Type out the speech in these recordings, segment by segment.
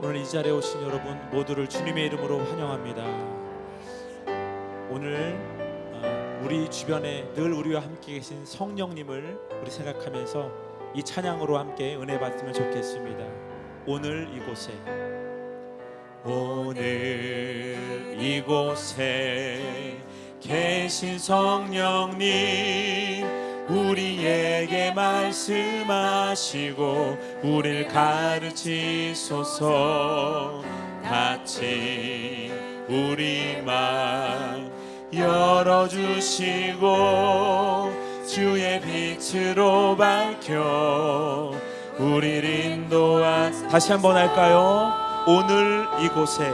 오늘 이 자리에 오신 여러분 모두를 주님의 이름으로 환영합니다. 오늘 우리 주변에 늘 우리와 함께 계신 성령님을 우리 생각하면서 이 찬양으로 함께 은혜 받으면 좋겠습니다. 오늘 이곳에, 오늘 이곳에 계신 성령님, 우리에게 말씀하시고 우리를 가르치소서. 같이 우리 맘 열어주시고 주의 빛으로 밝혀 우리를 인도하. 다시 한번 할까요? 오늘 이곳에,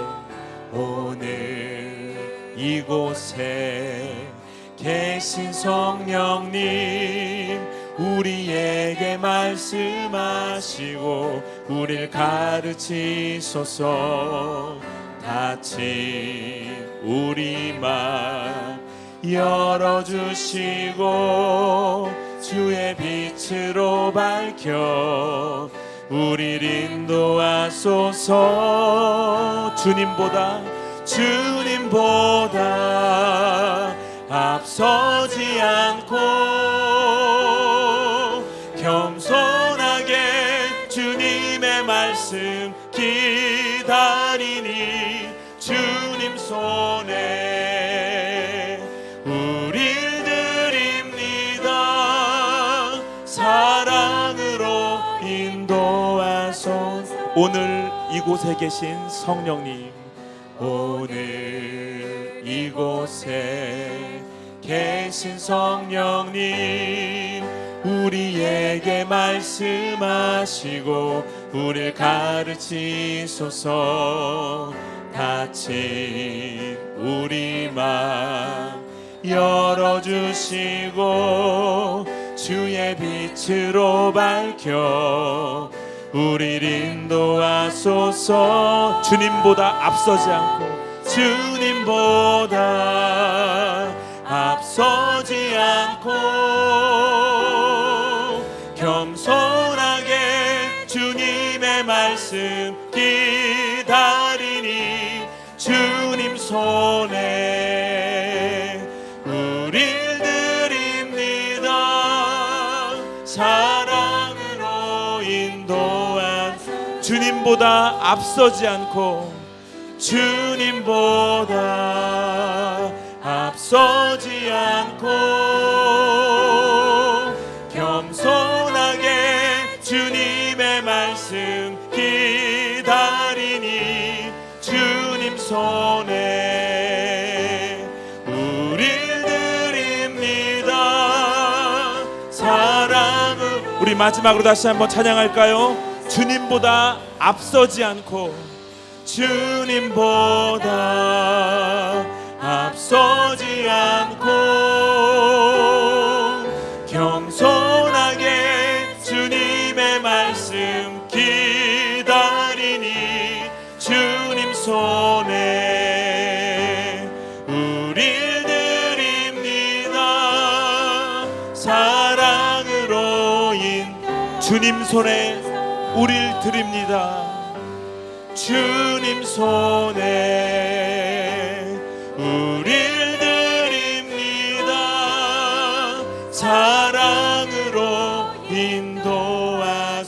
오늘 이곳에 계신 성령님, 우리에게 말씀하시고 우리를 가르치소서. 같이 우리 맘 열어주시고 주의 빛으로 밝혀 우리를 인도하소서. 주님보다 앞서지 않고 겸손하게 주님의 말씀 기다리니 주님 손에 우릴 드립니다. 사랑으로 인도하소서. 오늘 이곳에 계신 성령님, 오늘 이곳에 계신 성령님, 우리에게 말씀하시고 우리를 가르치소서. 같이 우리 맘 열어주시고 주의 빛으로 밝혀 우리를 인도하소서. 주님보다 앞서지 않고 겸손하게 주님의 말씀 기다리니 주님 손에 우릴 드립니다. 사랑으로 인도한 주님보다 앞서지 않고 겸손하게 주님의 말씀 기다리니 주님 손에 우릴 드립니다. 사랑을. 우리 마지막으로 다시 한번 찬양할까요? 주님보다 앞서지 않고 겸손하게 주님의 말씀 기다리니 주님 손에 우릴 드립니다. 사랑으로 주님 손에 우릴 드립니다. 주님 손에 우릴 드립니다. 사랑으로 인도하소서.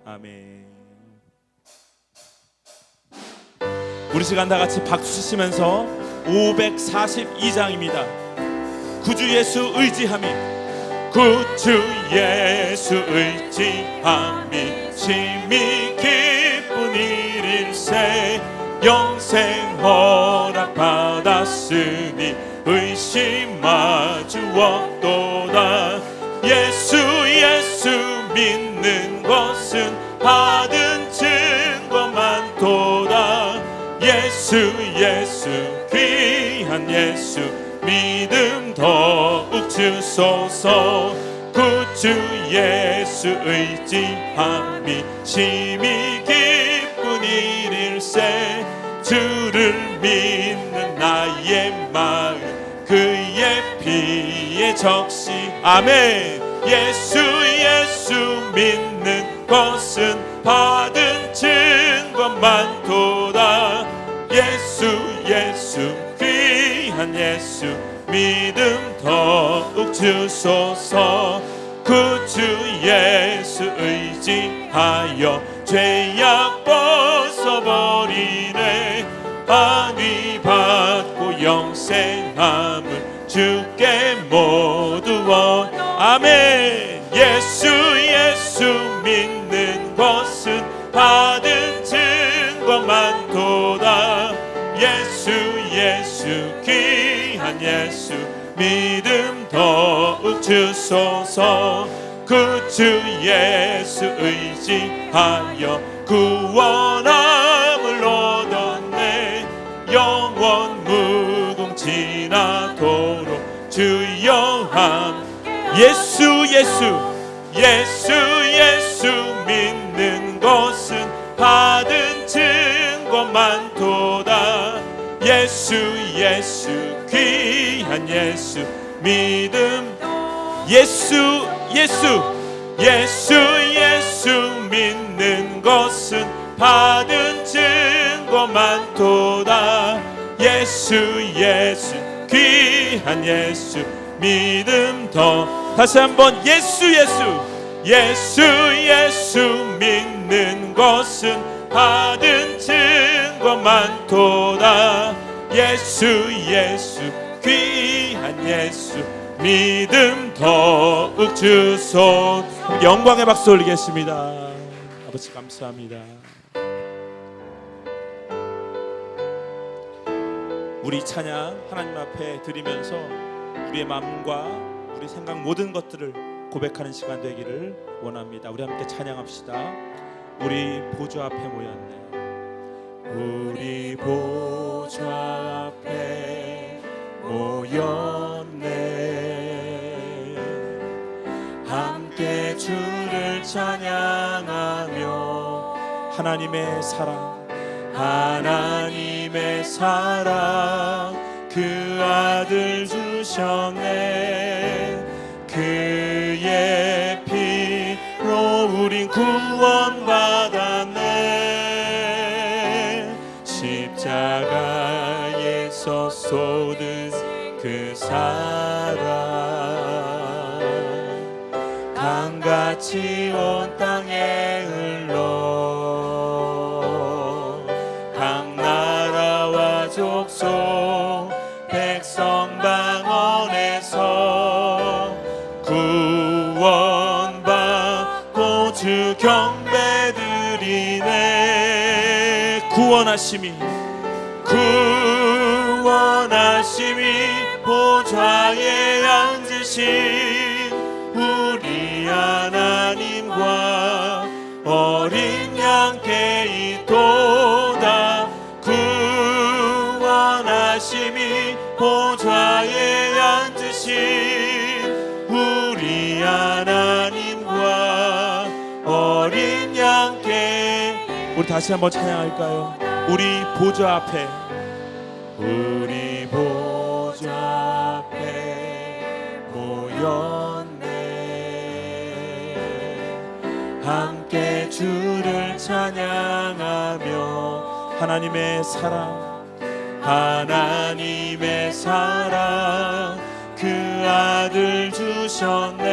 아멘. 우리 시간 다 같이 박수 치시면서 542장입니다. 구주 예수 의지함이, 구주 예수 의지함이 심히 기쁜 일일세. 영생 허락 받았으니 의심 마주었도다. 예수 믿는 것은 받은 증거 많도다. 예수 귀한 예수 믿음 더욱 주소서. 구주 예수 의지함이 심히 기쁜 일일세. 주를 믿는 나의 마음 그의 피에 적시. 아멘. 예수 예수 믿는 것은 받은 증거만 도다. 예수 예수 귀한 예수 믿음 더욱 주소서. 그 주 예수 의지하여 죄악 벗어버리네. 안위 받고 영생함을 주께 모두 원. 아멘. 예수 예수 믿는 것은 받은 증거만 도다. 예수 예수 귀한 예수 믿음 더욱 주소서. 그 주 예수 의지하여 구원함을 얻었네. 영원 무궁지나도록 주여 함께. 예수 예수 예수 예수 믿는 것은 받은 증거만 도다. 예수 예수 귀한 예수 믿음. 예수 예수 예수 예수 믿는 것은 받은 증거만 도다. 예수 예수 귀한 예수 믿음 더. 다시 한번 예수 예수 예수 예수 믿는 것은 받은 증거만 도다. 예수 예수 귀한 예수 믿음 더욱 주소. 영광의 박수 올리겠습니다. 아버지 감사합니다. 우리 찬양 하나님 앞에 드리면서 우리의 마음과 우리 생각 모든 것들을 고백하는 시간 되기를 원합니다. 우리 함께 찬양합시다. 우리 보좌 앞에 모였네. 우리 보좌 앞에 모였네. 함께 주를 찬양하며 하나님의 사랑 하나님의 사랑 그 아들 주셨네. 그의 피로 우린 구원받았네. 십자가에서 쏟은 그 사랑 강같이 온 땅에 흘러 각 나라와 족속 백성 방언에서 구원받고 주 경배드리네. 구원하심이 보좌에 앉으신 우리 하나님과 어린 양께 이도다. 구원하심이 보좌에 앉으신 우리 하나님과 어린 양께. 우리 다시 한번 찬양할까요? 우리 보좌 앞에 우리 보좌 앞에 모였네. 함께 주를 찬양하며 하나님의 사랑 하나님의 사랑 그 아들 주셨네.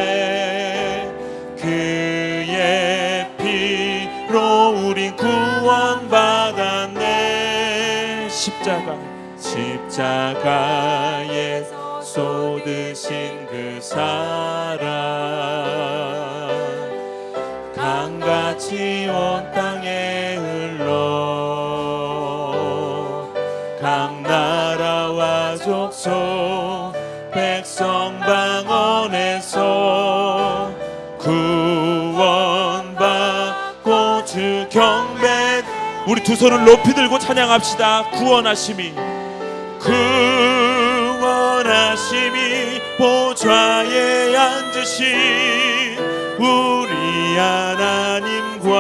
그의 피로 우린 구원받았네. 십자가에 쏟으신 그 사랑 강같이 온 땅에 흘러 각 나라와 족속 백성 방언에서 구원받고 주 경배. 우리 두 손을 높이 들고 찬양합시다. 구원하심이 보좌에 앉으신 우리 하나님과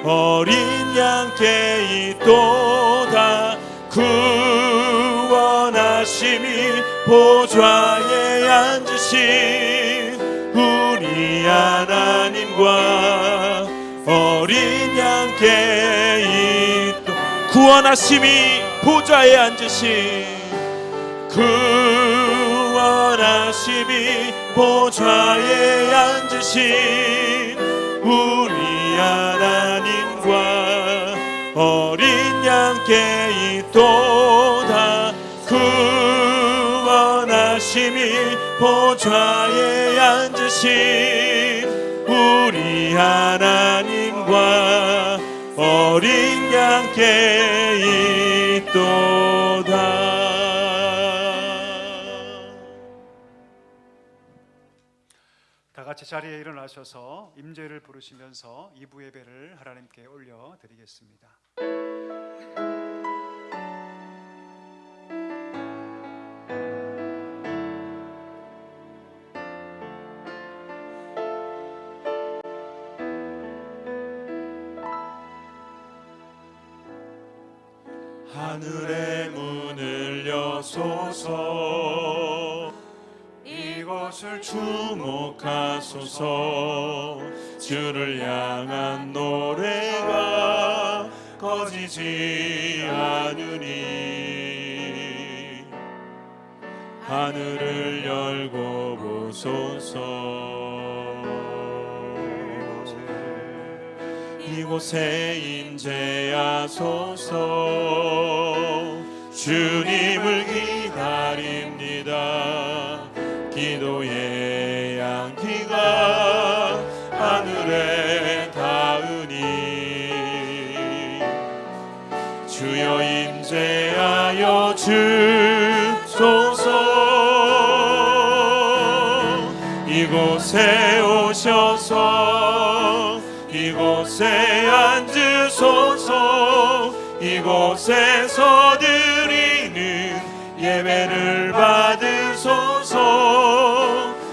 어린 양께 이도다. 구원하심이 보좌에 앉으신 하나님과 어린 양께 이 구원하심이 보좌에 앉으신 구원하심이 보좌에 앉으신 우리 하나님과 어린 양께 있도다. 구원하심이 보좌에 앉으신 우리 하나님과 어린 양께 있도다. 다 같이 자리에 일어나셔서 임재를 부르시면서 2부 예배를 하나님께 올려드리겠습니다. 하늘의 문을 여소서 이곳을 주목하소서. 주를 향한 노래가 꺼지지 않으니 하늘을 열고 보소서. 이곳에 임재하소서. 주님을 기다립니다. 기도의 향기가 하늘에 닿으니 주여 임재하여 주소서. 이곳에 오셔서 이곳에 앉으소서. 이곳에서 드리는 예배를 받으소서.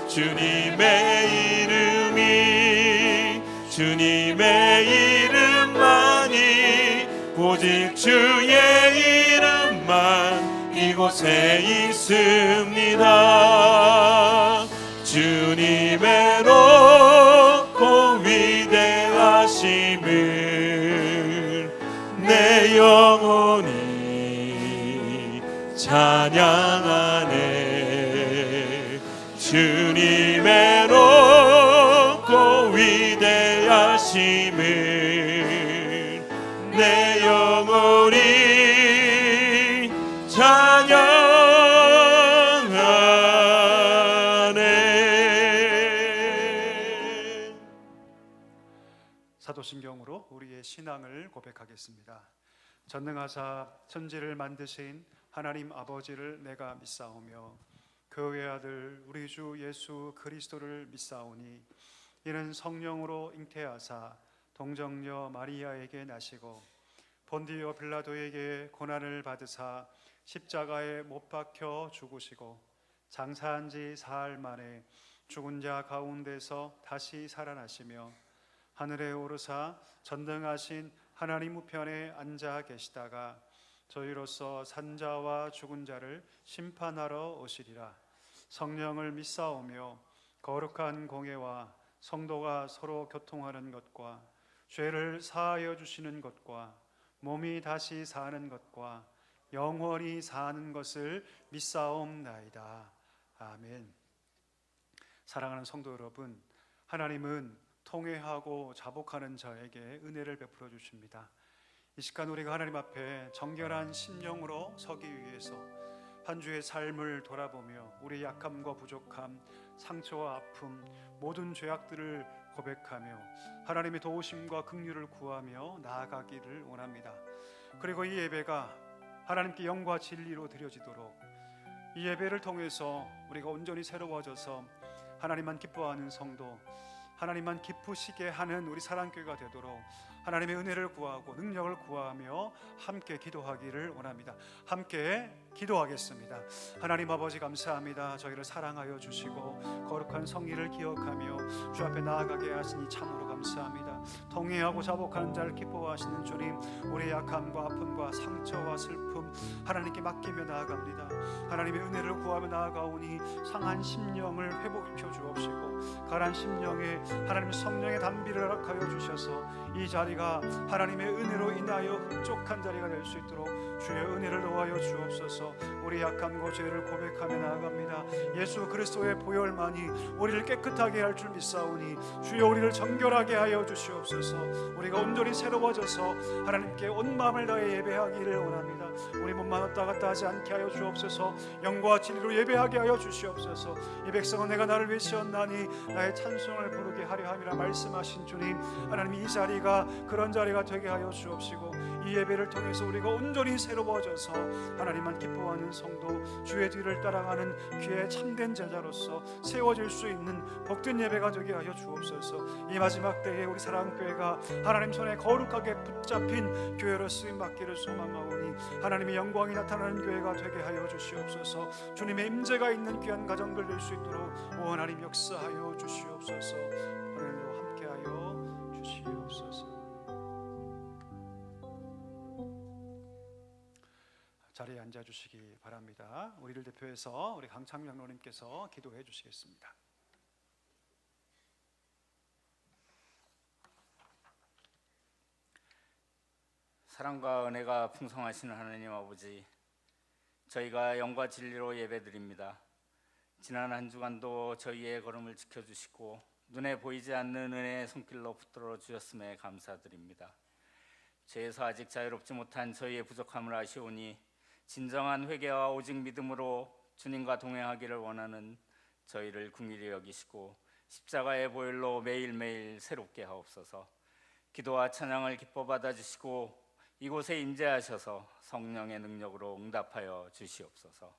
주님의 주님의 이름만이 오직 주의 이름만 이곳에 있습니다. 주님의 높고 위대하심을 내 영혼이 찬양하네. 주님의 높고 위대하심을 내 영혼이 찬양하네. 사도신경으로 우리의 신앙을 고백하겠습니다. 전능하사 천지를 만드신 하나님 아버지를 내가 믿사오며 그 외아들 우리 주 예수 그리스도를 믿사오니 이는 성령으로 잉태하사 동정녀 마리아에게 나시고 본디오 빌라도에게 고난을 받으사 십자가에 못 박혀 죽으시고 장사한 지 사흘 만에 죽은 자 가운데서 다시 살아나시며 하늘에 오르사 전능하신 하나님 우편에 앉아 계시다가 저희로서 산자와 죽은 자를 심판하러 오시리라. 성령을 믿사오며 거룩한 공예와 성도가 서로 교통하는 것과 죄를 사하여 주시는 것과 몸이 다시 사는 것과 영원히 사는 것을 믿사옵나이다. 아멘. 사랑하는 성도 여러분, 하나님은 통회하고 자복하는 자에게 은혜를 베풀어 주십니다. 이 시간 우리가 하나님 앞에 정결한 심령으로 서기 위해서 한 주의 삶을 돌아보며 우리의 약함과 부족함, 상처와 아픔, 모든 죄악들을 고백하며 하나님의 도우심과 긍휼을 구하며 나아가기를 원합니다. 그리고 이 예배가 하나님께 영과 진리로 드려지도록 이 예배를 통해서 우리가 온전히 새로워져서 하나님만 기뻐하는 성도, 하나님만 기쁘시게 하는 우리 사랑교회가 되도록 하나님의 은혜를 구하고 능력을 구하며 함께 기도하기를 원합니다. 함께 기도하겠습니다. 하나님 아버지 감사합니다. 저희를 사랑하여 주시고 거룩한 성의를 기억하며 주 앞에 나아가게 하시니 참으로 감사합니다. 감사합니다. 통회하고 자복하는 자를 기뻐하시는 주님, 우리의 약함과 아픔과 상처와 슬픔 하나님께 맡기며 나아갑니다. 하나님의 은혜를 구하며 나아가오니 상한 심령을 회복시켜 주옵시고 가란 심령에 하나님 성령의 단비를 허락하여 주셔서 이 자리가 하나님의 은혜로 인하여 흡족한 자리가 될 수 있도록 주의 은혜를 더하여 주옵소서. 우리 약함과 죄를 고백하며 나아갑니다. 예수 그리스도의 보혈만이 우리를 깨끗하게 할 줄 믿사오니 주여 우리를 정결하게 하여 주시옵소서. 우리가 온전히 새로워져서 하나님께 온 마음을 다해 예배하기를 원합니다. 우리 몸만 왔다 갔다 하지 않게 하여 주옵소서. 영과 진리로 예배하게 하여 주시옵소서. 이 백성은 내가 나를 위시었나니 나의 찬송을 부르게 하려 함이라 말씀하신 주님, 하나님 이 자리가 그런 자리가 되게 하여 주옵시고 이 예배를 통해서 우리가 온전히 새로워져서 하나님만 기뻐하는 성도, 주의 뒤를 따라가는 귀에 참된 제자로서 세워질 수 있는 복된 예배가 되게 하여 주옵소서. 이 마지막 때에 우리 사랑교회가 하나님 손에 거룩하게 붙잡힌 교회로 쓰임받기를 소망하오니 하나님의 영광이 나타나는 교회가 되게 하여 주시옵소서. 주님의 임재가 있는 귀한 가정들 될 수 있도록 오 하나님 역사하여 주시옵소서. 오늘도 함께하여 주시옵소서. 자리에 앉아주시기 바랍니다. 우리를 대표해서 우리 강창 장로님께서 기도해 주시겠습니다. 사랑과 은혜가 풍성하신 하나님 아버지, 저희가 영과 진리로 예배드립니다. 지난 한 주간도 저희의 걸음을 지켜주시고 눈에 보이지 않는 은혜의 손길로 붙들어 주셨음에 감사드립니다. 죄에서 아직 자유롭지 못한 저희의 부족함을 아시오니 진정한 회개와 오직 믿음으로 주님과 동행하기를 원하는 저희를 긍휼히 여기시고 십자가의 보혈로 매일매일 새롭게 하옵소서. 기도와 찬양을 기뻐 받아주시고 이곳에 임재하셔서 성령의 능력으로 응답하여 주시옵소서.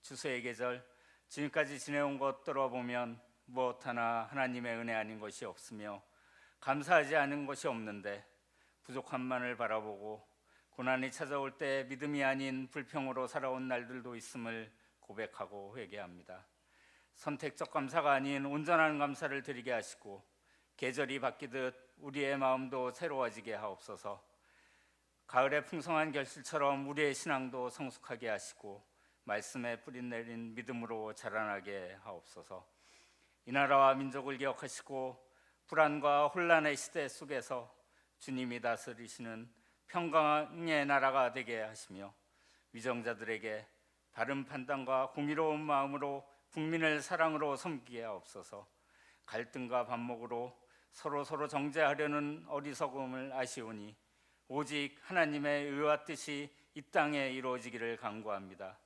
추수의 계절, 지금까지 지내온 것 돌아보면 무엇 하나 하나님의 은혜 아닌 것이 없으며 감사하지 않은 것이 없는데 부족함만을 바라보고 고난이 찾아올 때 믿음이 아닌 불평으로 살아온 날들도 있음을 고백하고 회개합니다. 선택적 감사가 아닌 온전한 감사를 드리게 하시고 계절이 바뀌듯 우리의 마음도 새로워지게 하옵소서. 가을의 풍성한 결실처럼 우리의 신앙도 성숙하게 하시고 말씀에 뿌리 내린 믿음으로 자라나게 하옵소서. 이 나라와 민족을 기억하시고 불안과 혼란의 시대 속에서 주님이 다스리시는 평강의 나라가 되게 하시며 위정자들에게 바른 판단과 공의로운 마음으로 국민을 사랑으로 섬기게 하옵소서. 갈등과 반목으로 서로 정죄하려는 어리석음을 아시오니 오직 하나님의 의와 뜻이 이 땅에 이루어지기를 간구합니다.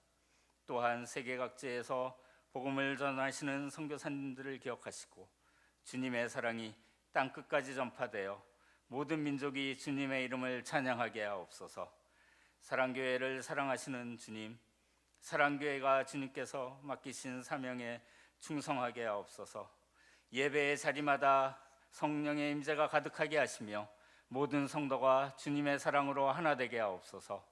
또한 세계 각지에서 복음을 전하시는 선교사님들을 기억하시고 주님의 사랑이 땅 끝까지 전파되어 모든 민족이 주님의 이름을 찬양하게 하옵소서. 사랑교회를 사랑하시는 주님, 사랑교회가 주님께서 맡기신 사명에 충성하게 하옵소서. 예배의 자리마다 성령의 임재가 가득하게 하시며 모든 성도가 주님의 사랑으로 하나 되게 하옵소서.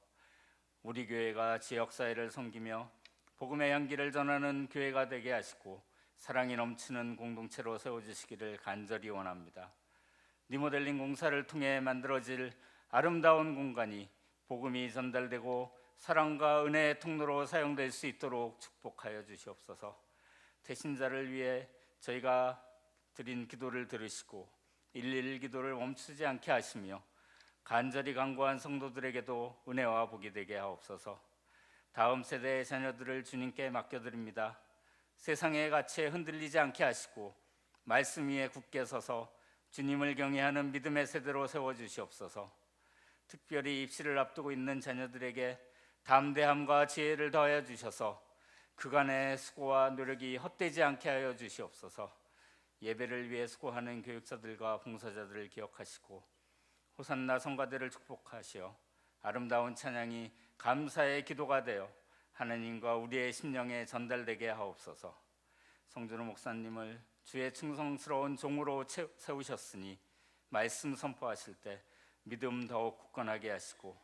우리 교회가 지역사회를 섬기며 복음의 향기를 전하는 교회가 되게 하시고 사랑이 넘치는 공동체로 세워주시기를 간절히 원합니다. 리모델링 공사를 통해 만들어질 아름다운 공간이 복음이 전달되고 사랑과 은혜의 통로로 사용될 수 있도록 축복하여 주시옵소서. 태신자를 위해 저희가 드린 기도를 들으시고 111 기도를 멈추지 않게 하시며 간절히 간구한 성도들에게도 은혜와 복이 되게 하옵소서. 다음 세대의 자녀들을 주님께 맡겨드립니다. 세상의 가치에 흔들리지 않게 하시고 말씀 위에 굳게 서서 주님을 경외하는 믿음의 세대로 세워주시옵소서. 특별히 입시를 앞두고 있는 자녀들에게 담대함과 지혜를 더하여 주셔서 그간의 수고와 노력이 헛되지 않게 하여 주시옵소서. 예배를 위해 수고하는 교육자들과 봉사자들을 기억하시고 호산나 성가대를 축복하시어 아름다운 찬양이 감사의 기도가 되어 하나님과 우리의 심령에 전달되게 하옵소서. 성준호 목사님을 주의 충성스러운 종으로 세우셨으니 말씀 선포하실 때 믿음 더욱 굳건하게 하시고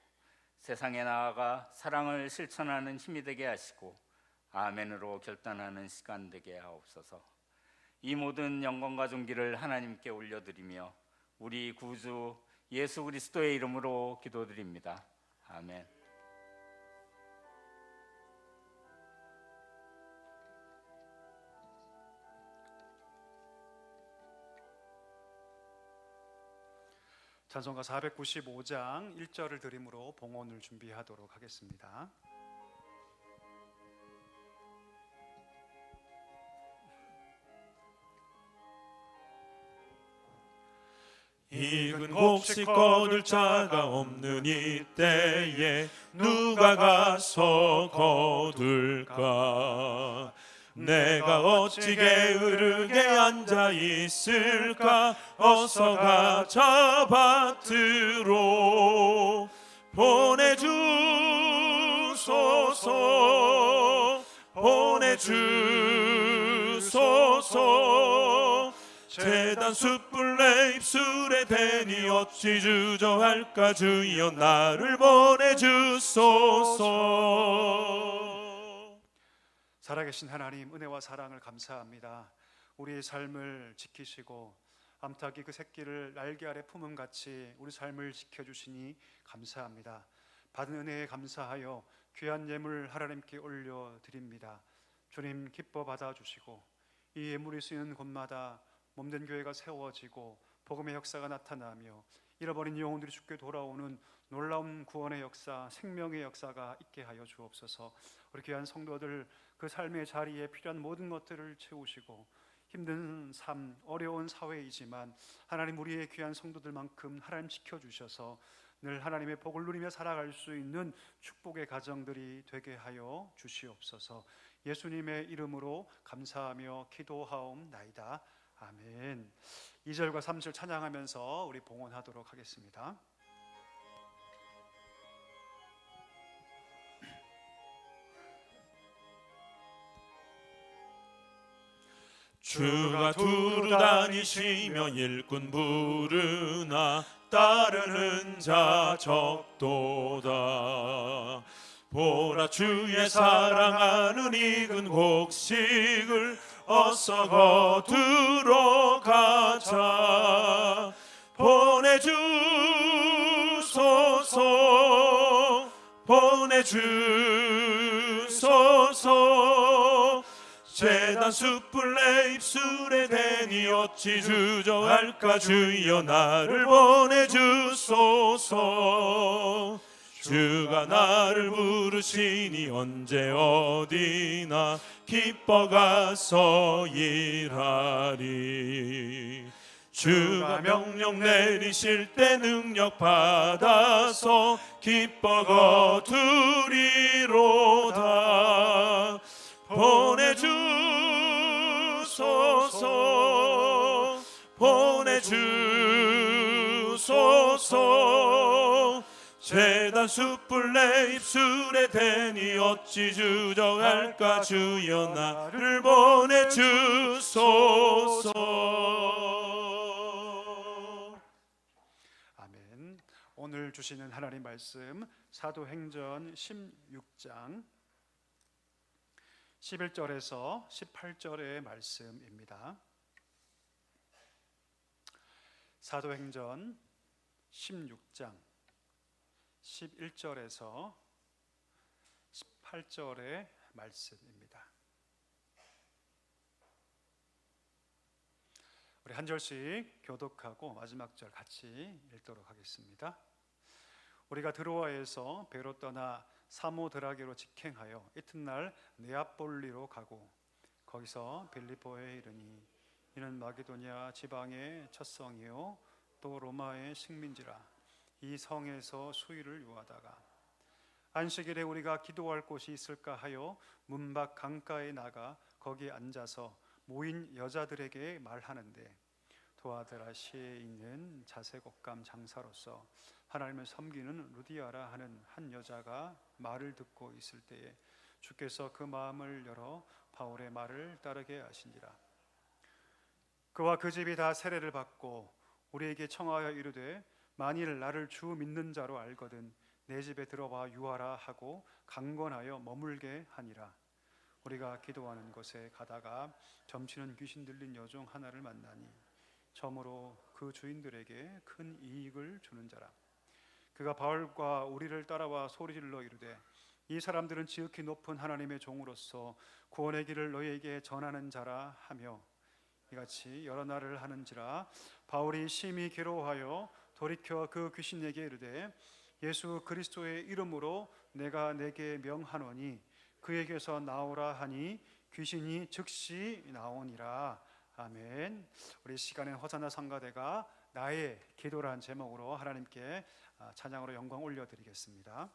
세상에 나아가 사랑을 실천하는 힘이 되게 하시고 아멘으로 결단하는 시간 되게 하옵소서. 이 모든 영광과 존귀를 하나님께 올려드리며 우리 구주 예수 그리스도의 이름으로 기도드립니다. 아멘. 찬송가 495장 1절을 드림으로 봉헌을 준비하도록 하겠습니다. 익은 곡식 거둘 자가 없는 이때에 누가 가서 거둘까? 내가 어찌 게으르게 앉아 있을까? 어서 가자 밭으로 보내주소서, 보내주소서. 제단 숯불 내 입술에 대니 어찌 주저할까? 주여 나를 보내주소서. 살아계신 하나님, 은혜와 사랑을 감사합니다. 우리의 삶을 지키시고 암탉이 그 새끼를 날개 아래 품음같이 우리 삶을 지켜주시니 감사합니다. 받은 은혜에 감사하여 귀한 예물 하나님께 올려드립니다. 주님 기뻐 받아주시고 이 예물이 쓰이는 곳마다 몸된 교회가 세워지고 복음의 역사가 나타나며 잃어버린 영혼들이 주께 돌아오는 놀라운 구원의 역사, 생명의 역사가 있게 하여 주옵소서. 우리 귀한 성도들 그 삶의 자리에 필요한 모든 것들을 채우시고 힘든 삶, 어려운 사회이지만 하나님 우리의 귀한 성도들만큼 하나님 지켜주셔서 늘 하나님의 복을 누리며 살아갈 수 있는 축복의 가정들이 되게 하여 주시옵소서. 예수님의 이름으로 감사하며 기도하옵나이다. 아멘. 2절과 3절 찬양하면서 우리 봉헌하도록 하겠습니다. 주가 두루 다니시며 일꾼 부르나 따르는 자 적도다. 보라 주의 사랑하는 익은 곡식을 어서 거두러 가자. 보내주소서, 보내주소서. 제단 숯불 내 입술에 대니 어찌 주저할까? 주여 나를 보내주소서. 주가 나를 부르시니 언제 어디나 기뻐 가서 일하리. 주가 명령 내리실 때 능력 받아서 기뻐 거두리로다. 보내주소서, 보내주소서. 제단 숯불 내 입술에 대니 어찌 주저할까? 주여 나를 보내주소서. 아멘. 오늘 주시는 하나님 말씀 사도행전 16장 11절에서 18절의 말씀입니다. 사도행전 16장 11절에서 18절의 말씀입니다. 우리 한 절씩 교독하고 마지막 절 같이 읽도록 하겠습니다. 우리가 드로아에서 배로 떠나 사모드라게로 직행하여 이튿날 네아폴리로 가고 거기서 빌립보에 이르니 이는 마게도냐 지방의 첫 성이요 또 로마의 식민지라. 이 성에서 수일을 유하다가 안식일에 우리가 기도할 곳이 있을까 하여 문밖 강가에 나가 거기 앉아서 모인 여자들에게 말하는데 도아드라시에 있는 자색옷감 장사로서 하나님을 섬기는 루디아라 하는 한 여자가 말을 듣고 있을 때에 주께서 그 마음을 열어 바울의 말을 따르게 하시니라. 그와 그 집이 다 세례를 받고 우리에게 청하여 이르되 만일 나를 주 믿는 자로 알거든 내 집에 들어와 유하라 하고 강권하여 머물게 하니라. 우리가 기도하는 곳에 가다가 점치는 귀신 들린 여종 하나를 만나니 처음으로 그 주인들에게 큰 이익을 주는 자라. 그가 바울과 우리를 따라와 소리질러 이르되 이 사람들은 지극히 높은 하나님의 종으로서 구원의 길을 너희에게 전하는 자라 하며 이같이 여러 날을 하는지라. 바울이 심히 괴로워하여 돌이켜 그 귀신에게 이르되 예수 그리스도의 이름으로 내가 내게 명하노니 그에게서 나오라 하니 귀신이 즉시 나오니라. 아멘. 우리 시간에 호산나 성가대가 나의 기도라는 제목으로 하나님께 찬양으로 영광 올려드리겠습니다.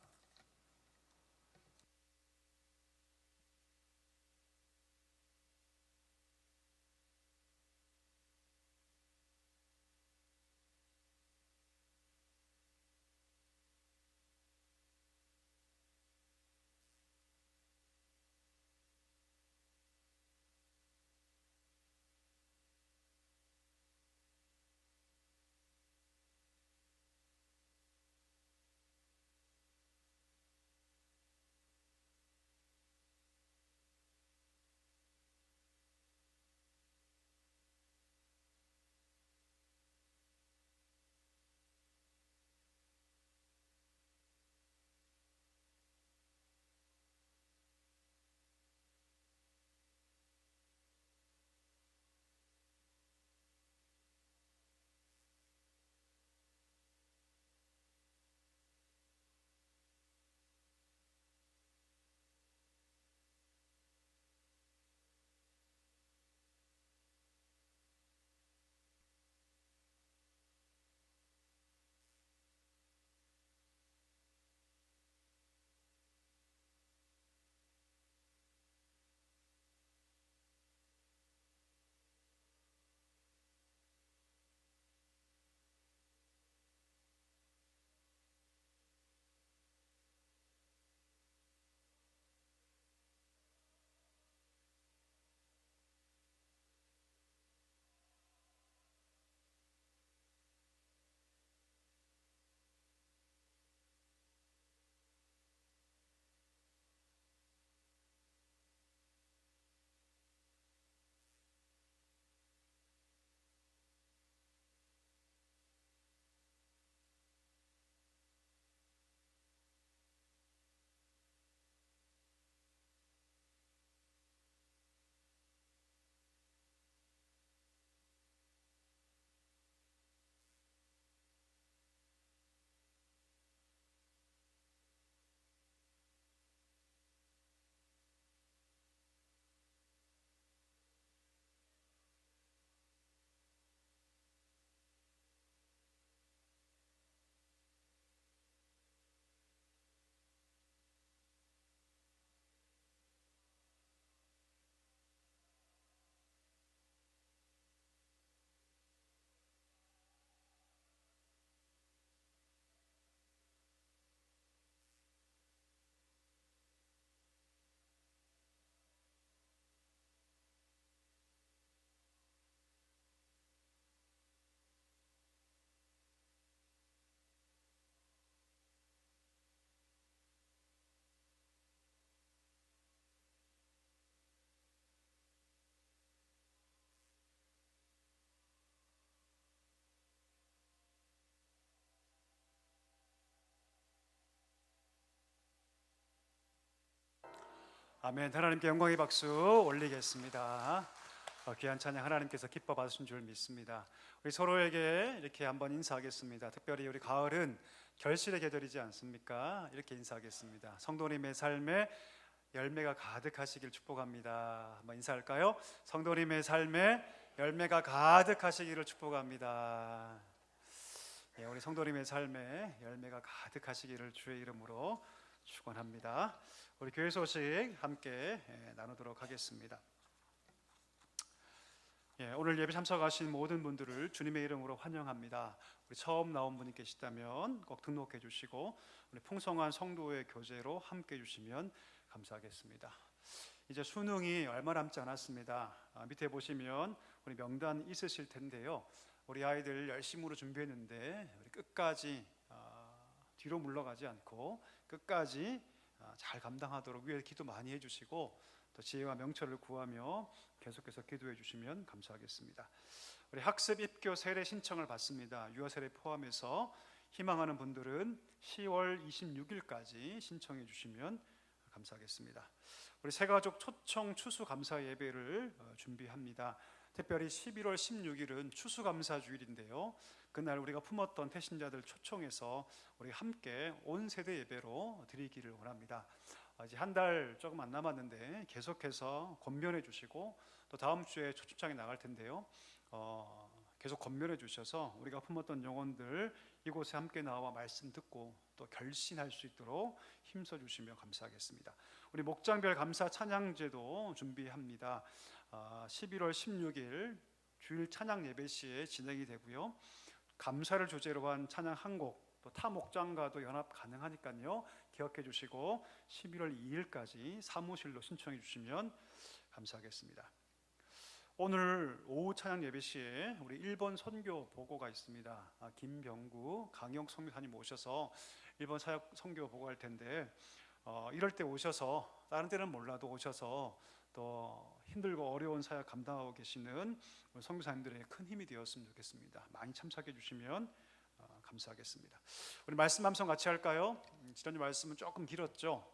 아멘. 하나님께 영광의 박수 올리겠습니다. 귀한 찬양 하나님께서 기뻐 받으신 줄 믿습니다. 우리 서로에게 이렇게 한번 인사하겠습니다. 특별히 우리 가을은 결실의 계절이지 않습니까? 이렇게 인사하겠습니다. 성도님의 삶에 열매가 가득하시길 축복합니다. 한번 인사할까요? 성도님의 삶에 열매가 가득하시기를 축복합니다. 예, 우리 성도님의 삶에 열매가 가득하시기를 주의 이름으로 축원합니다. 우리 교회 소식 함께 나누도록 하겠습니다. 오늘 예배 참석하신 모든 분들을 주님의 이름으로 환영합니다. 우리 처음 나온 분이 계시다면 꼭 등록해 주시고 우리 풍성한 성도의 교제로 함께 해주시면 감사하겠습니다. 이제 수능이 얼마 남지 않았습니다. 밑에 보시면 우리 명단 있으실 텐데요. 우리 아이들 열심으로 준비했는데 우리 끝까지 뒤로 물러가지 않고 끝까지 잘 감당하도록 위에 기도 많이 해주시고 또 지혜와 명철을 구하며 계속해서 기도해 주시면 감사하겠습니다. 우리 학습 입교 세례 신청을 받습니다. 유아 세례 포함해서 희망하는 분들은 10월 26일까지 신청해 주시면 감사하겠습니다. 우리 새가족 초청 추수감사 예배를 준비합니다. 특별히 11월 16일은 추수감사주일인데요. 그날 우리가 품었던 태신자들 초청해서 우리 함께 온 세대 예배로 드리기를 원합니다. 이제 한 달 조금 안 남았는데 계속해서 권면해 주시고 또 다음 주에 초청장에 나갈 텐데요. 계속 권면해 주셔서 우리가 품었던 영혼들 이곳에 함께 나와 말씀 듣고 또 결신할 수 있도록 힘써 주시면 감사하겠습니다. 우리 목장별 감사 찬양제도 준비합니다. 11월 16일 주일 찬양 예배 시에 진행이 되고요. 감사를 주제로 한 찬양 한 곡, 또 타 목장과도 연합 가능하니까요. 기억해 주시고 11월 2일까지 사무실로 신청해 주시면 감사하겠습니다. 오늘 오후 찬양 예배 시에 우리 1번 선교 보고가 있습니다. 김병구 강영 선교사님 오셔서 1번 사역 선교 보고할 텐데 이럴 때 오셔서 다른 때는 몰라도 오셔서 또 힘들고 어려운 사역 감당하고 계시는 우리 선교사님들의 큰 힘이 되었으면 좋겠습니다. 많이 참석해 주시면 감사하겠습니다. 우리 말씀 함성 같이 할까요? 지난주 말씀은 조금 길었죠.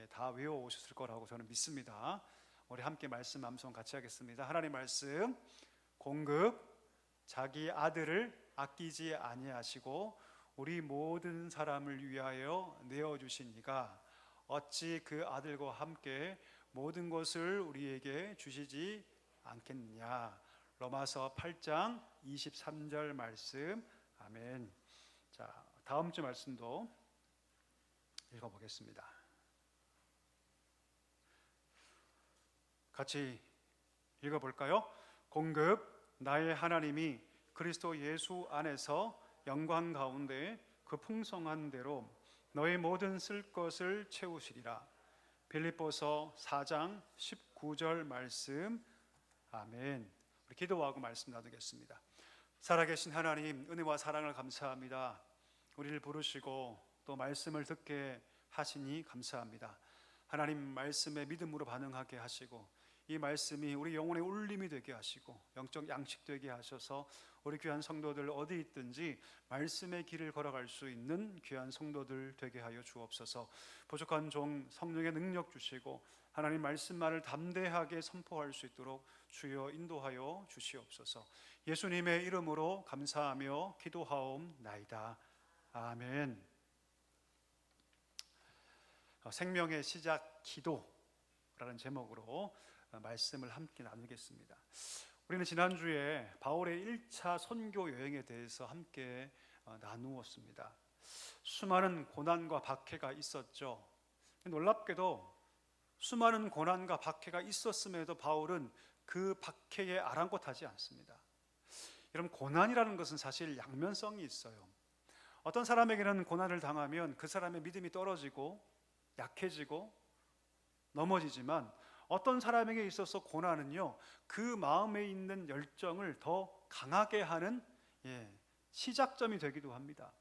다 외워 오셨을 거라고 저는 믿습니다. 우리 함께 말씀 함성 같이 하겠습니다. 하나님 말씀, 공급 자기 아들을 아끼지 아니하시고 우리 모든 사람을 위하여 내어주신 이가 어찌 그 아들과 함께 모든 것을 우리에게 주시지 않겠느냐. 로마서 8장 23절 말씀. 아멘. 자, 다음 주 말씀도 읽어보겠습니다. 같이 읽어볼까요? 공급 나의 하나님이 그리스도 예수 안에서 영광 가운데 그 풍성한 대로 너의 모든 쓸 것을 채우시리라. 빌립보서 4장 19절 말씀. 아멘. 우리 기도하고 말씀 나누겠습니다. 살아계신 하나님, 은혜와 사랑을 감사합니다. 우리를 부르시고 또 말씀을 듣게 하시니 감사합니다. 하나님 말씀에 믿음으로 반응하게 하시고 이 말씀이 우리 영혼의 울림이 되게 하시고 영적 양식 되게 하셔서 우리 귀한 성도들 어디 있든지 말씀의 길을 걸어갈 수 있는 귀한 성도들 되게 하여 주옵소서. 부족한 종 성령의 능력 주시고 하나님 말씀만을 담대하게 선포할 수 있도록 주여 인도하여 주시옵소서. 예수님의 이름으로 감사하며 기도하옵나이다. 아멘. 생명의 시작 기도라는 제목으로 말씀을 함께 나누겠습니다. 우리는 지난주에 바울의 1차 선교 여행에 대해서 함께 나누었습니다. 수많은 고난과 박해가 있었죠. 놀랍게도 수많은 고난과 박해가 있었음에도 바울은 그 박해에 아랑곳하지 않습니다. 여러분, 고난이라는 것은 사실 양면성이 있어요. 어떤 사람에게는 고난을 당하면 그 사람의 믿음이 떨어지고 약해지고 넘어지지만 어떤 사람에게 있어서 고난은요, 그 마음에 있는 열정을 더 강하게 하는 시작점이 되기도 합니다.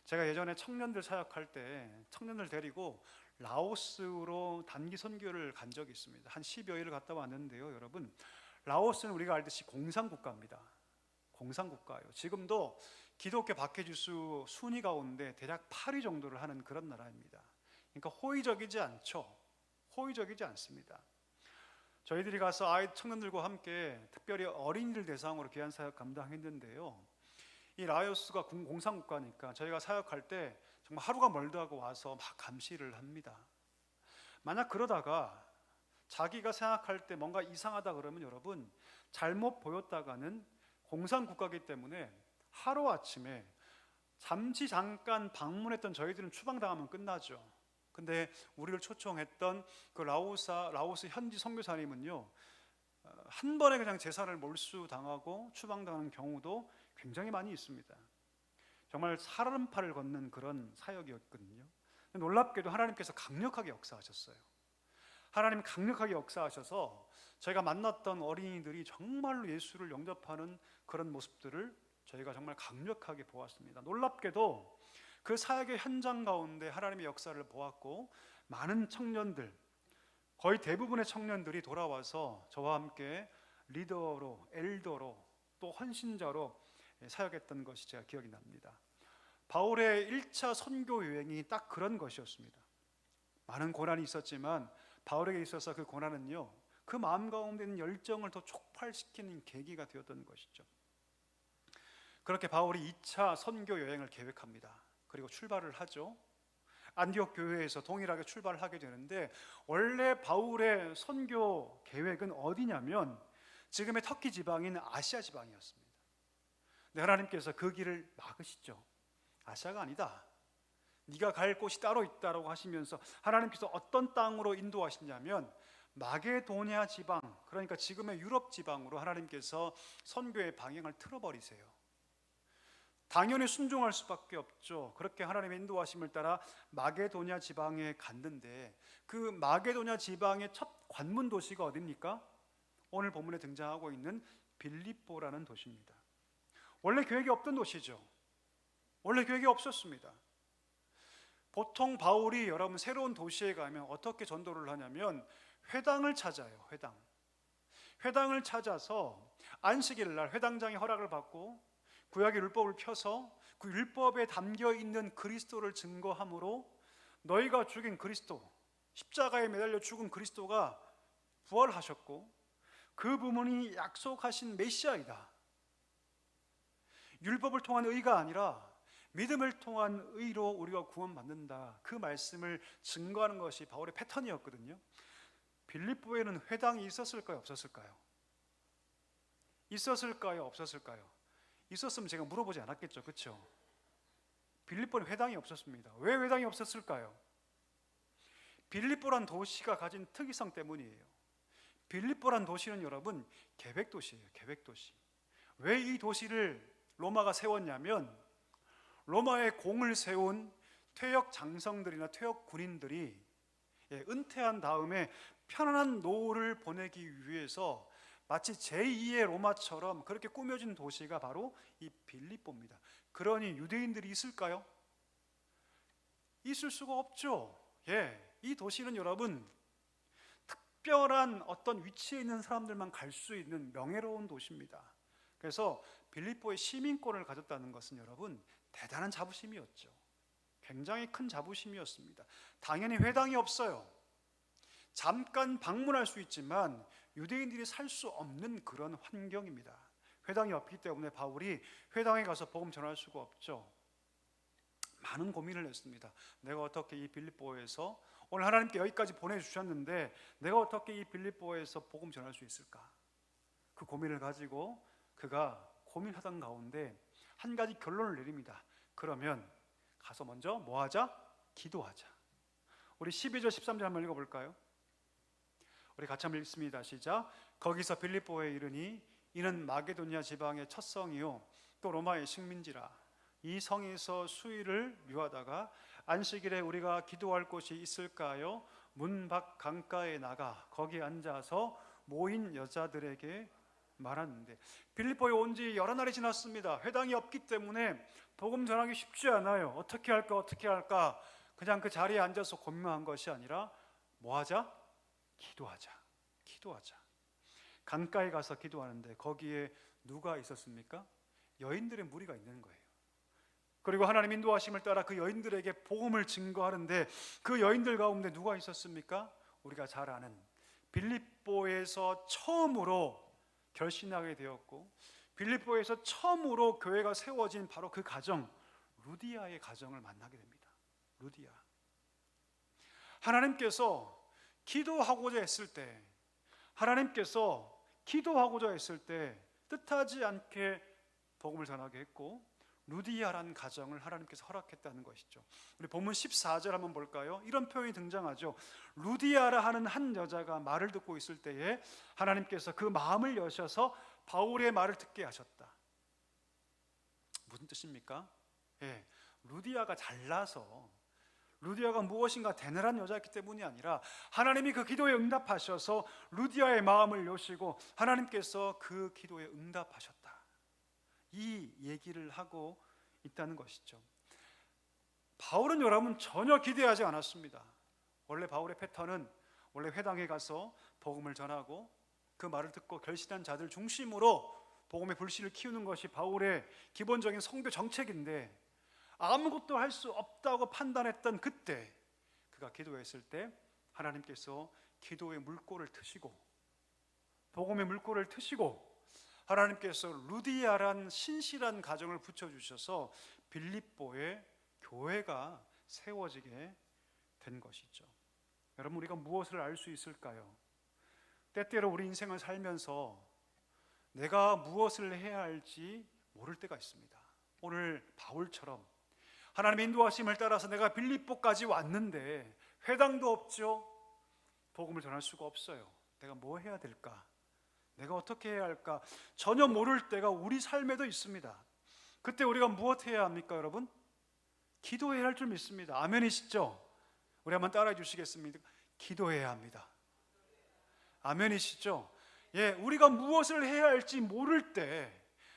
제가 예전에 청년들 사역할 때 청년들 데리고 라오스로 단기 선교를 간 적이 있습니다. 한 10여일을 갔다 왔는데요. 여러분, 라오스는 우리가 알듯이 공산국가입니다. 공산국가예요. 지금도 기독교 박해지수 순위 가운데 대략 8위 정도를 하는 그런 나라입니다. 그러니까 호의적이지 않죠. 호의적이지 않습니다. 저희들이 가서 아이 청년들과 함께 특별히 어린이들 대상으로 귀한 사역 감당했는데요. 이 라오스가 공산국가니까 저희가 사역할 때 정말 하루가 멀다 하고 와서 막 감시를 합니다. 만약 그러다가 자기가 생각할 때 뭔가 이상하다 그러면 여러분, 잘못 보였다가는 공산국가이기 때문에 하루아침에 잠깐 방문했던 저희들은 추방당하면 끝나죠. 근데 우리를 초청했던 그 라오스 현지 선교사님은요, 한 번에 그냥 재산을 몰수당하고 추방당하는 경우도 굉장히 많이 있습니다. 정말 살얼음판을 걷는 그런 사역이었거든요. 놀랍게도 하나님께서 강력하게 역사하셨어요. 하나님 강력하게 역사하셔서 저희가 만났던 어린이들이 정말로 예수를 영접하는 그런 모습들을 저희가 정말 강력하게 보았습니다. 놀랍게도 그 사역의 현장 가운데 하나님의 역사를 보았고 많은 청년들, 거의 대부분의 청년들이 돌아와서 저와 함께 리더로, 엘더로, 또 헌신자로 사역했던 것이 제가 기억이 납니다. 바울의 1차 선교 여행이 딱 그런 것이었습니다. 많은 고난이 있었지만 바울에게 있어서 그 고난은요, 그 마음 가운데 있는 열정을 더 촉발시키는 계기가 되었던 것이죠. 그렇게 바울이 2차 선교 여행을 계획합니다. 그리고 출발을 하죠. 안디옥 교회에서 동일하게 출발을 하게 되는데, 원래 바울의 선교 계획은 어디냐면 지금의 터키 지방인 아시아 지방이었습니다. 근데 하나님께서 그 길을 막으시죠. 아시아가 아니다, 네가 갈 곳이 따로 있다라고 하시면서 하나님께서 어떤 땅으로 인도하시냐면 마게도냐 지방, 그러니까 지금의 유럽 지방으로 하나님께서 선교의 방향을 틀어버리세요. 당연히 순종할 수밖에 없죠. 그렇게 하나님의 인도하심을 따라 마게도냐 지방에 갔는데, 그 마게도냐 지방의 첫 관문 도시가 어디입니까? 오늘 본문에 등장하고 있는 빌립보라는 도시입니다. 원래 계획이 없던 도시죠. 원래 계획이 없었습니다. 보통 바울이 여러분 새로운 도시에 가면 어떻게 전도를 하냐면 회당을 찾아요. 회당을 찾아서 안식일 날 회당장의 허락을 받고 구약의 율법을 펴서 그 율법에 담겨 있는 그리스도를 증거함으로 너희가 죽인 그리스도, 십자가에 매달려 죽은 그리스도가 부활하셨고 그 부분이 약속하신 메시아이다. 율법을 통한 의가 아니라 믿음을 통한 의로 우리가 구원받는다. 그 말씀을 증거하는 것이 바울의 패턴이었거든요. 빌립보에는 회당이 있었을까요? 없었을까요? 있었을까요? 없었을까요? 있었으면 제가 물어보지 않았겠죠. 그렇죠? 빌립보는 회당이 없었습니다. 왜 회당이 없었을까요? 빌립보란 도시가 가진 특이성 때문이에요. 빌립보란 도시는 여러분 계획도시예요. 계획도시. 왜 이 도시를 로마가 세웠냐면 로마의 공을 세운 퇴역 장성들이나 퇴역 군인들이 은퇴한 다음에 편안한 노후를 보내기 위해서 마치 제2의 로마처럼 그렇게 꾸며진 도시가 바로 이 빌립보입니다. 그러니 유대인들이 있을까요? 있을 수가 없죠. 이 도시는 여러분 특별한 어떤 위치에 있는 사람들만 갈 수 있는 명예로운 도시입니다. 그래서 빌립보의 시민권을 가졌다는 것은 여러분 대단한 자부심이었죠. 굉장히 큰 자부심이었습니다. 당연히 회당이 없어요. 잠깐 방문할 수 있지만 유대인들이 살 수 없는 그런 환경입니다. 회당이 없기 때문에 바울이 회당에 가서 복음 전할 수가 없죠. 많은 고민을 했습니다. 내가 어떻게 이 빌립보에서, 오늘 하나님께 여기까지 보내주셨는데 내가 어떻게 이 빌립보에서 복음 전할 수 있을까? 그 고민을 가지고 그가 고민하던 가운데 한 가지 결론을 내립니다. 그러면 가서 먼저 뭐 하자? 기도하자. 우리 12절 13절 한번 읽어볼까요? 우리 같이 한번 읽습니다. 시작. 거기서 빌립보에 이르니 이는 마게도냐 지방의 첫 성이요 또 로마의 식민지라. 이 성에서 수일을 묘하다가 안식일에 우리가 기도할 곳이 있을까요? 문 밖 강가에 나가 거기 앉아서 모인 여자들에게 말하는데, 빌립보에 온 지 여러 날이 지났습니다. 회당이 없기 때문에 복음 전하기 쉽지 않아요. 어떻게 할까? 그냥 그 자리에 앉아서 고민한 것이 아니라 뭐 하자? 기도하자. 강가에 가서 기도하는데 거기에 누가 있었습니까? 여인들의 무리가 있는 거예요. 그리고 하나님 인도하심을 따라 그 여인들에게 복음을 증거하는데 그 여인들 가운데 누가 있었습니까? 우리가 잘 아는 빌립보에서 처음으로 결신하게 되었고 빌립보에서 처음으로 교회가 세워진 바로 그 가정, 루디아의 가정을 만나게 됩니다. 루디아. 하나님께서 기도하고자 했을 때 뜻하지 않게 복음을 전하게 했고 루디아라는 가정을 하나님께서 허락했다는 것이죠. 우리 본문 14절 한번 볼까요? 이런 표현이 등장하죠. 루디아라 하는 한 여자가 말을 듣고 있을 때에 하나님께서 그 마음을 여셔서 바울의 말을 듣게 하셨다. 무슨 뜻입니까? 루디아가 잘나서 루디아가 무엇인가 대단한 여자였기 때문이 아니라 하나님이 그 기도에 응답하셔서 루디아의 마음을 여시고 하나님께서 그 기도에 응답하셨다. 이 얘기를 하고 있다는 것이죠. 바울은 여러분 전혀 기대하지 않았습니다. 원래 바울의 패턴은 원래 회당에 가서 복음을 전하고 그 말을 듣고 결신한 자들 중심으로 복음의 불씨를 키우는 것이 바울의 기본적인 성교 정책인데, 아무것도 할 수 없다고 판단했던 그때 그가 기도했을 때 하나님께서 기도의 물꼬를 트시고, 복음의 물꼬를 트시고, 하나님께서 루디아란 신실한 가정을 붙여주셔서 빌립보에 교회가 세워지게 된 것이죠. 여러분, 우리가 무엇을 알 수 있을까요? 때때로 우리 인생을 살면서 내가 무엇을 해야 할지 모를 때가 있습니다. 오늘 바울처럼 하나님의 인도하심을 따라서 내가 빌립보까지 왔는데 회당도 없죠. 복음을 전할 수가 없어요. 내가 뭐 해야 될까? 내가 어떻게 해야 할까? 전혀 모를 때가 우리 삶에도 있습니다. 그때 우리가 무엇 해야 합니까, 여러분? 기도해야 할 줄 믿습니다. 아멘이시죠? 우리 한번 따라해 주시겠습니까? 기도해야 합니다. 아멘이시죠? 예, 우리가 무엇을 해야 할지 모를 때,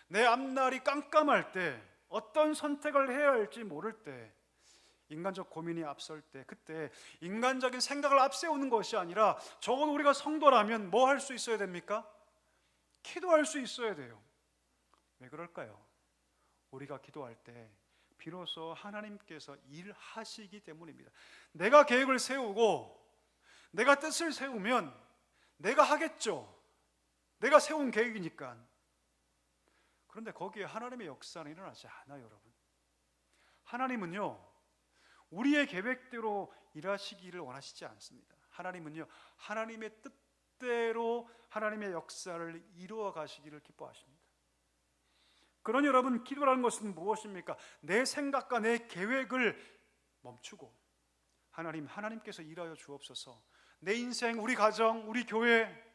내 앞날이 깜깜할 때, 어떤 선택을 해야 할지 모를 때, 인간적 고민이 앞설 때, 그때 인간적인 생각을 앞세우는 것이 아니라, 적어도 우리가 성도라면 뭐 할 수 있어야 됩니까? 기도할 수 있어야 돼요. 왜 그럴까요? 우리가 기도할 때 비로소 하나님께서 일하시기 때문입니다. 내가 계획을 세우고 내가 뜻을 세우면 내가 하겠죠. 내가 세운 계획이니까. 그런데 거기에 하나님의 역사는 일어나지 않아요, 여러분. 하나님은요, 우리의 계획대로 일하시기를 원하시지 않습니다. 하나님은요, 하나님의 뜻대로 하나님의 역사를 이루어 가시기를 기뻐하십니다. 그러니 여러분, 기도라는 것은 무엇입니까? 내 생각과 내 계획을 멈추고 하나님께서 일하여 주옵소서. 내 인생, 우리 가정, 우리 교회,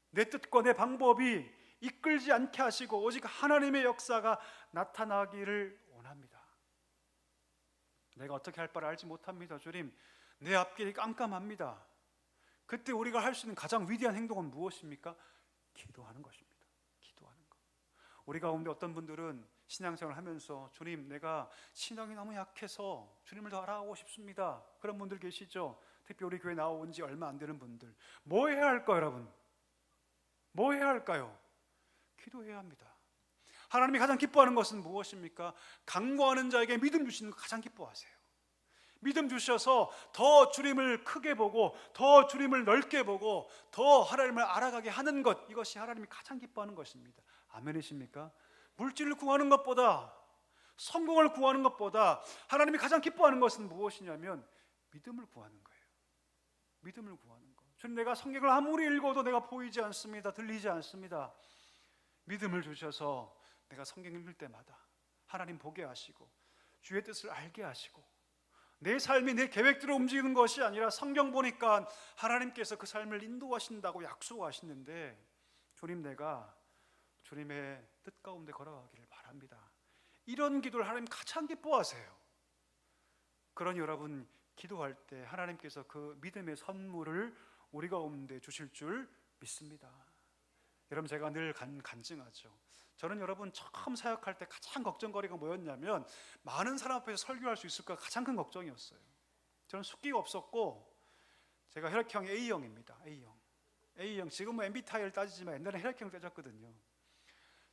내 뜻과 내 방법이 이끌지 않게 하시고 오직 하나님의 역사가 나타나기를 원합니다. 내가 어떻게 할 바를 알지 못합니다, 주님. 내 앞길이 깜깜합니다. 그때 우리가 할 수 있는 가장 위대한 행동은 무엇입니까? 기도하는 것입니다. 기도하는 것. 우리 가운데 어떤 분들은 신앙생활을 하면서 주님, 내가 신앙이 너무 약해서 주님을 더 알아가고 싶습니다. 그런 분들 계시죠? 특히 우리 교회 나온 지 얼마 안 되는 분들. 뭐 해야 할까요, 여러분? 뭐 해야 할까요? 기도해야 합니다. 하나님이 가장 기뻐하는 것은 무엇입니까? 간구하는 자에게 믿음 주시는 거 가장 기뻐하세요. 믿음 주셔서 더 주님을 크게 보고 더 주님을 넓게 보고 더 하나님을 알아가게 하는 것, 이것이 하나님이 가장 기뻐하는 것입니다. 아멘이십니까? 물질을 구하는 것보다, 성공을 구하는 것보다 하나님이 가장 기뻐하는 것은 무엇이냐면 믿음을 구하는 거예요. 믿음을 구하는 것. 주님, 내가 성경을 아무리 읽어도 내가 보이지 않습니다. 들리지 않습니다. 믿음을 주셔서 내가 성경 읽을 때마다 하나님 보게 하시고 주의 뜻을 알게 하시고, 내 삶이 내 계획대로 움직이는 것이 아니라 성경 보니까 하나님께서 그 삶을 인도하신다고 약속하시는데, 주님, 내가 주님의 뜻 가운데 걸어가기를 바랍니다. 이런 기도를 하나님 가장 기뻐하세요. 그러니 여러분, 기도할 때 하나님께서 그 믿음의 선물을 우리 가운데 주실 줄 믿습니다. 여러분, 제가 늘 간증하죠. 저는 여러분, 처음 사역할 때 가장 걱정거리가 뭐였냐면 많은 사람 앞에서 설교할 수 있을까 가장 큰 걱정이었어요. 저는 숫기가 없었고, 제가 혈액형이 A형입니다. A형. 지금은 MBTI를 따지지만 옛날에 혈액형 따졌거든요.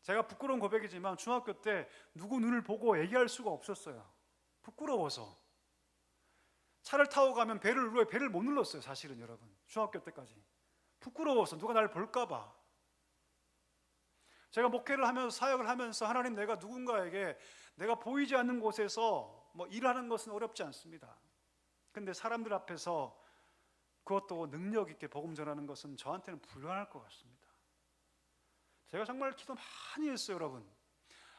제가 부끄러운 고백이지만 중학교 때 누구 눈을 보고 얘기할 수가 없었어요. 부끄러워서. 차를 타고 가면 배를 못 눌렀어요, 사실은. 여러분, 중학교 때까지 부끄러워서 누가 날 볼까 봐. 제가 목회를 하면서, 사역을 하면서 하나님, 내가 누군가에게 내가 보이지 않는 곳에서 일하는 것은 어렵지 않습니다. 근데 사람들 앞에서 그것도 능력 있게 복음 전하는 것은 저한테는 불가능할 것 같습니다. 제가 정말 기도 많이 했어요, 여러분.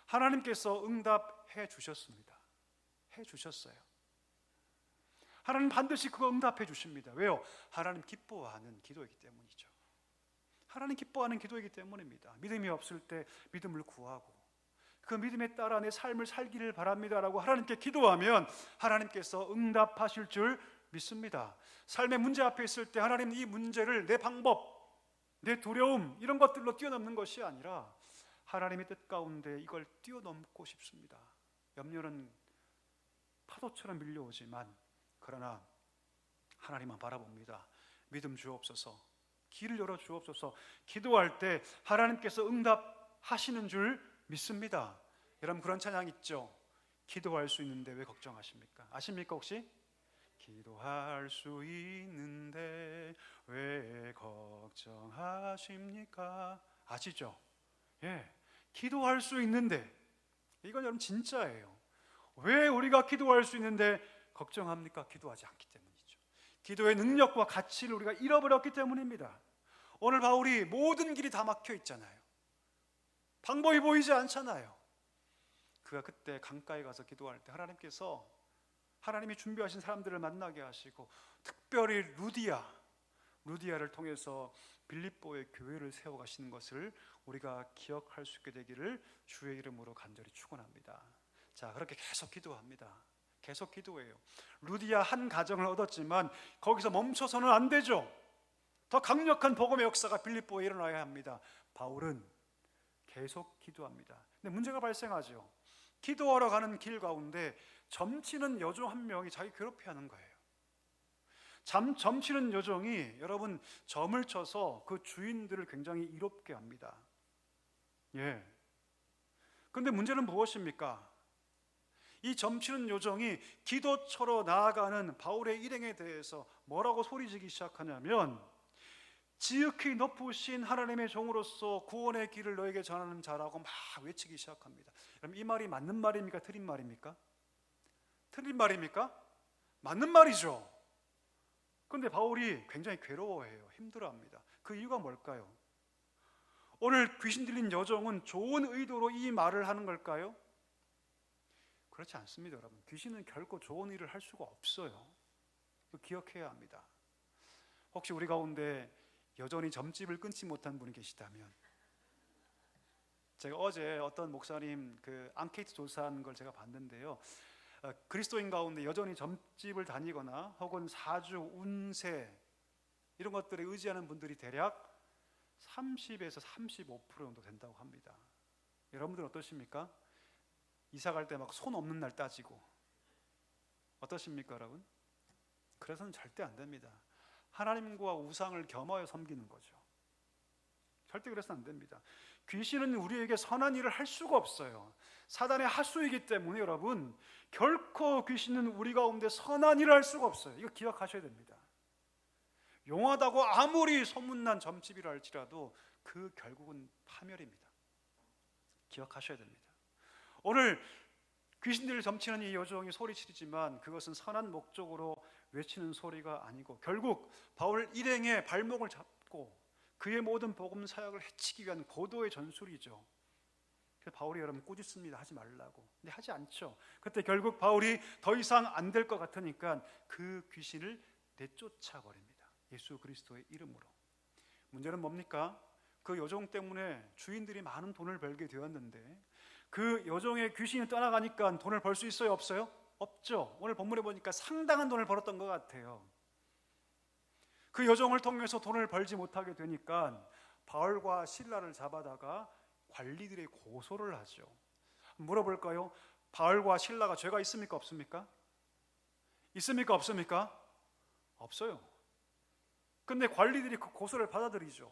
하나님께서 응답해 주셨습니다. 해 주셨어요. 하나님 반드시 그거 응답해 주십니다. 왜요? 하나님 기뻐하는 기도이기 때문이죠. 하나님 기뻐하는 기도이기 때문입니다. 믿음이 없을 때 믿음을 구하고 그 믿음에 따라 내 삶을 살기를 바랍니다라고 하나님께 기도하면 하나님께서 응답하실 줄 믿습니다. 삶의 문제 앞에 있을 때 하나님, 이 문제를 내 방법, 내 두려움, 이런 것들로 뛰어넘는 것이 아니라 하나님의 뜻 가운데 이걸 뛰어넘고 싶습니다. 염려는 파도처럼 밀려오지만, 그러나 하나님만 바라봅니다. 믿음 주옵소서. 길을 열어 주옵소서. 기도할 때 하나님께서 응답하시는 줄 믿습니다. 여러분 그런 찬양 있죠? 기도할 수 있는데 왜 걱정하십니까? 아십니까 혹시? 기도할 수 있는데 왜 걱정하십니까? 아시죠? 예, 기도할 수 있는데, 이건 여러분 진짜예요. 왜 우리가 기도할 수 있는데 걱정합니까? 기도하지 않기 때문이죠. 기도의 능력과 가치를 우리가 잃어버렸기 때문입니다. 오늘 바울이 모든 길이 다 막혀 있잖아요. 방법이 보이지 않잖아요. 그가 그때 강가에 가서 기도할 때 하나님께서 하나님이 준비하신 사람들을 만나게 하시고 특별히 루디아를 통해서 빌립보의 교회를 세워가시는 것을 우리가 기억할 수 있게 되기를 주의 이름으로 간절히 축원합니다. 자, 그렇게 계속 기도합니다. 계속 기도해요. 루디아 한 가정을 얻었지만 거기서 멈춰서는 안 되죠. 더 강력한 복음의 역사가 빌립보에 일어나야 합니다. 바울은 계속 기도합니다. 근데 문제가 발생하죠. 기도하러 가는 길 가운데 점치는 여종 한 명이 자기 괴롭혀하는 거예요. 점치는 여종이 여러분 점을 쳐서 그 주인들을 굉장히 이롭게 합니다. 예. 그런데 문제는 무엇입니까? 이 점치는 요정이 기도처로 나아가는 바울의 일행에 대해서 뭐라고 소리지기 시작하냐면, 지극히 높으신 하나님의 종으로서 구원의 길을 너에게 전하는 자라고 막 외치기 시작합니다. 그럼 이 말이 맞는 말입니까? 틀린 말입니까? 틀린 말입니까? 맞는 말이죠. 그런데 바울이 굉장히 괴로워해요. 힘들어합니다. 그 이유가 뭘까요? 오늘 귀신 들린 여종은 좋은 의도로 이 말을 하는 걸까요? 그렇지 않습니다, 여러분. 귀신은 결코 좋은 일을 할 수가 없어요. 기억해야 합니다. 혹시 우리 가운데 여전히 점집을 끊지 못한 분이 계시다면, 제가 어제 어떤 목사님 그 앙케이트 조사한 걸 제가 봤는데요, 그리스도인 가운데 여전히 점집을 다니거나 혹은 사주, 운세 이런 것들에 의지하는 분들이 대략 30에서 35% 정도 된다고 합니다. 여러분들 어떠십니까? 이사 갈 때 막 손 없는 날 따지고 어떠십니까, 여러분? 그래서는 절대 안 됩니다. 하나님과 우상을 겸하여 섬기는 거죠. 절대 그래서는 안 됩니다. 귀신은 우리에게 선한 일을 할 수가 없어요. 사단의 하수이기 때문에 여러분, 결코 귀신은 우리 가운데 선한 일을 할 수가 없어요. 이거 기억하셔야 됩니다. 용하다고 아무리 소문난 점집이라 할지라도 그 결국은 파멸입니다. 기억하셔야 됩니다. 오늘 귀신들을 점치는 이 여종이 소리치지만 그것은 선한 목적으로 외치는 소리가 아니고 결국 바울 일행의 발목을 잡고 그의 모든 복음 사역을 해치기 위한 고도의 전술이죠. 그래서 바울이 여러분 꾸짖습니다. 하지 말라고. 근데 하지 않죠. 그때 결국 바울이 더 이상 안 될 것 같으니까 그 귀신을 내쫓아 버립니다. 예수 그리스도의 이름으로. 문제는 뭡니까? 그 여종 때문에 주인들이 많은 돈을 벌게 되었는데 그 여종의 귀신이 떠나가니까 돈을 벌 수 있어요? 없어요? 없죠. 오늘 본문에 보니까 상당한 돈을 벌었던 것 같아요. 그 여종을 통해서 돈을 벌지 못하게 되니까 바울과 실라를 잡아다가 관리들의 고소를 하죠. 물어볼까요? 바울과 실라가 죄가 있습니까? 없습니까? 있습니까? 없습니까? 없어요. 근데 관리들이 그 고소를 받아들이죠.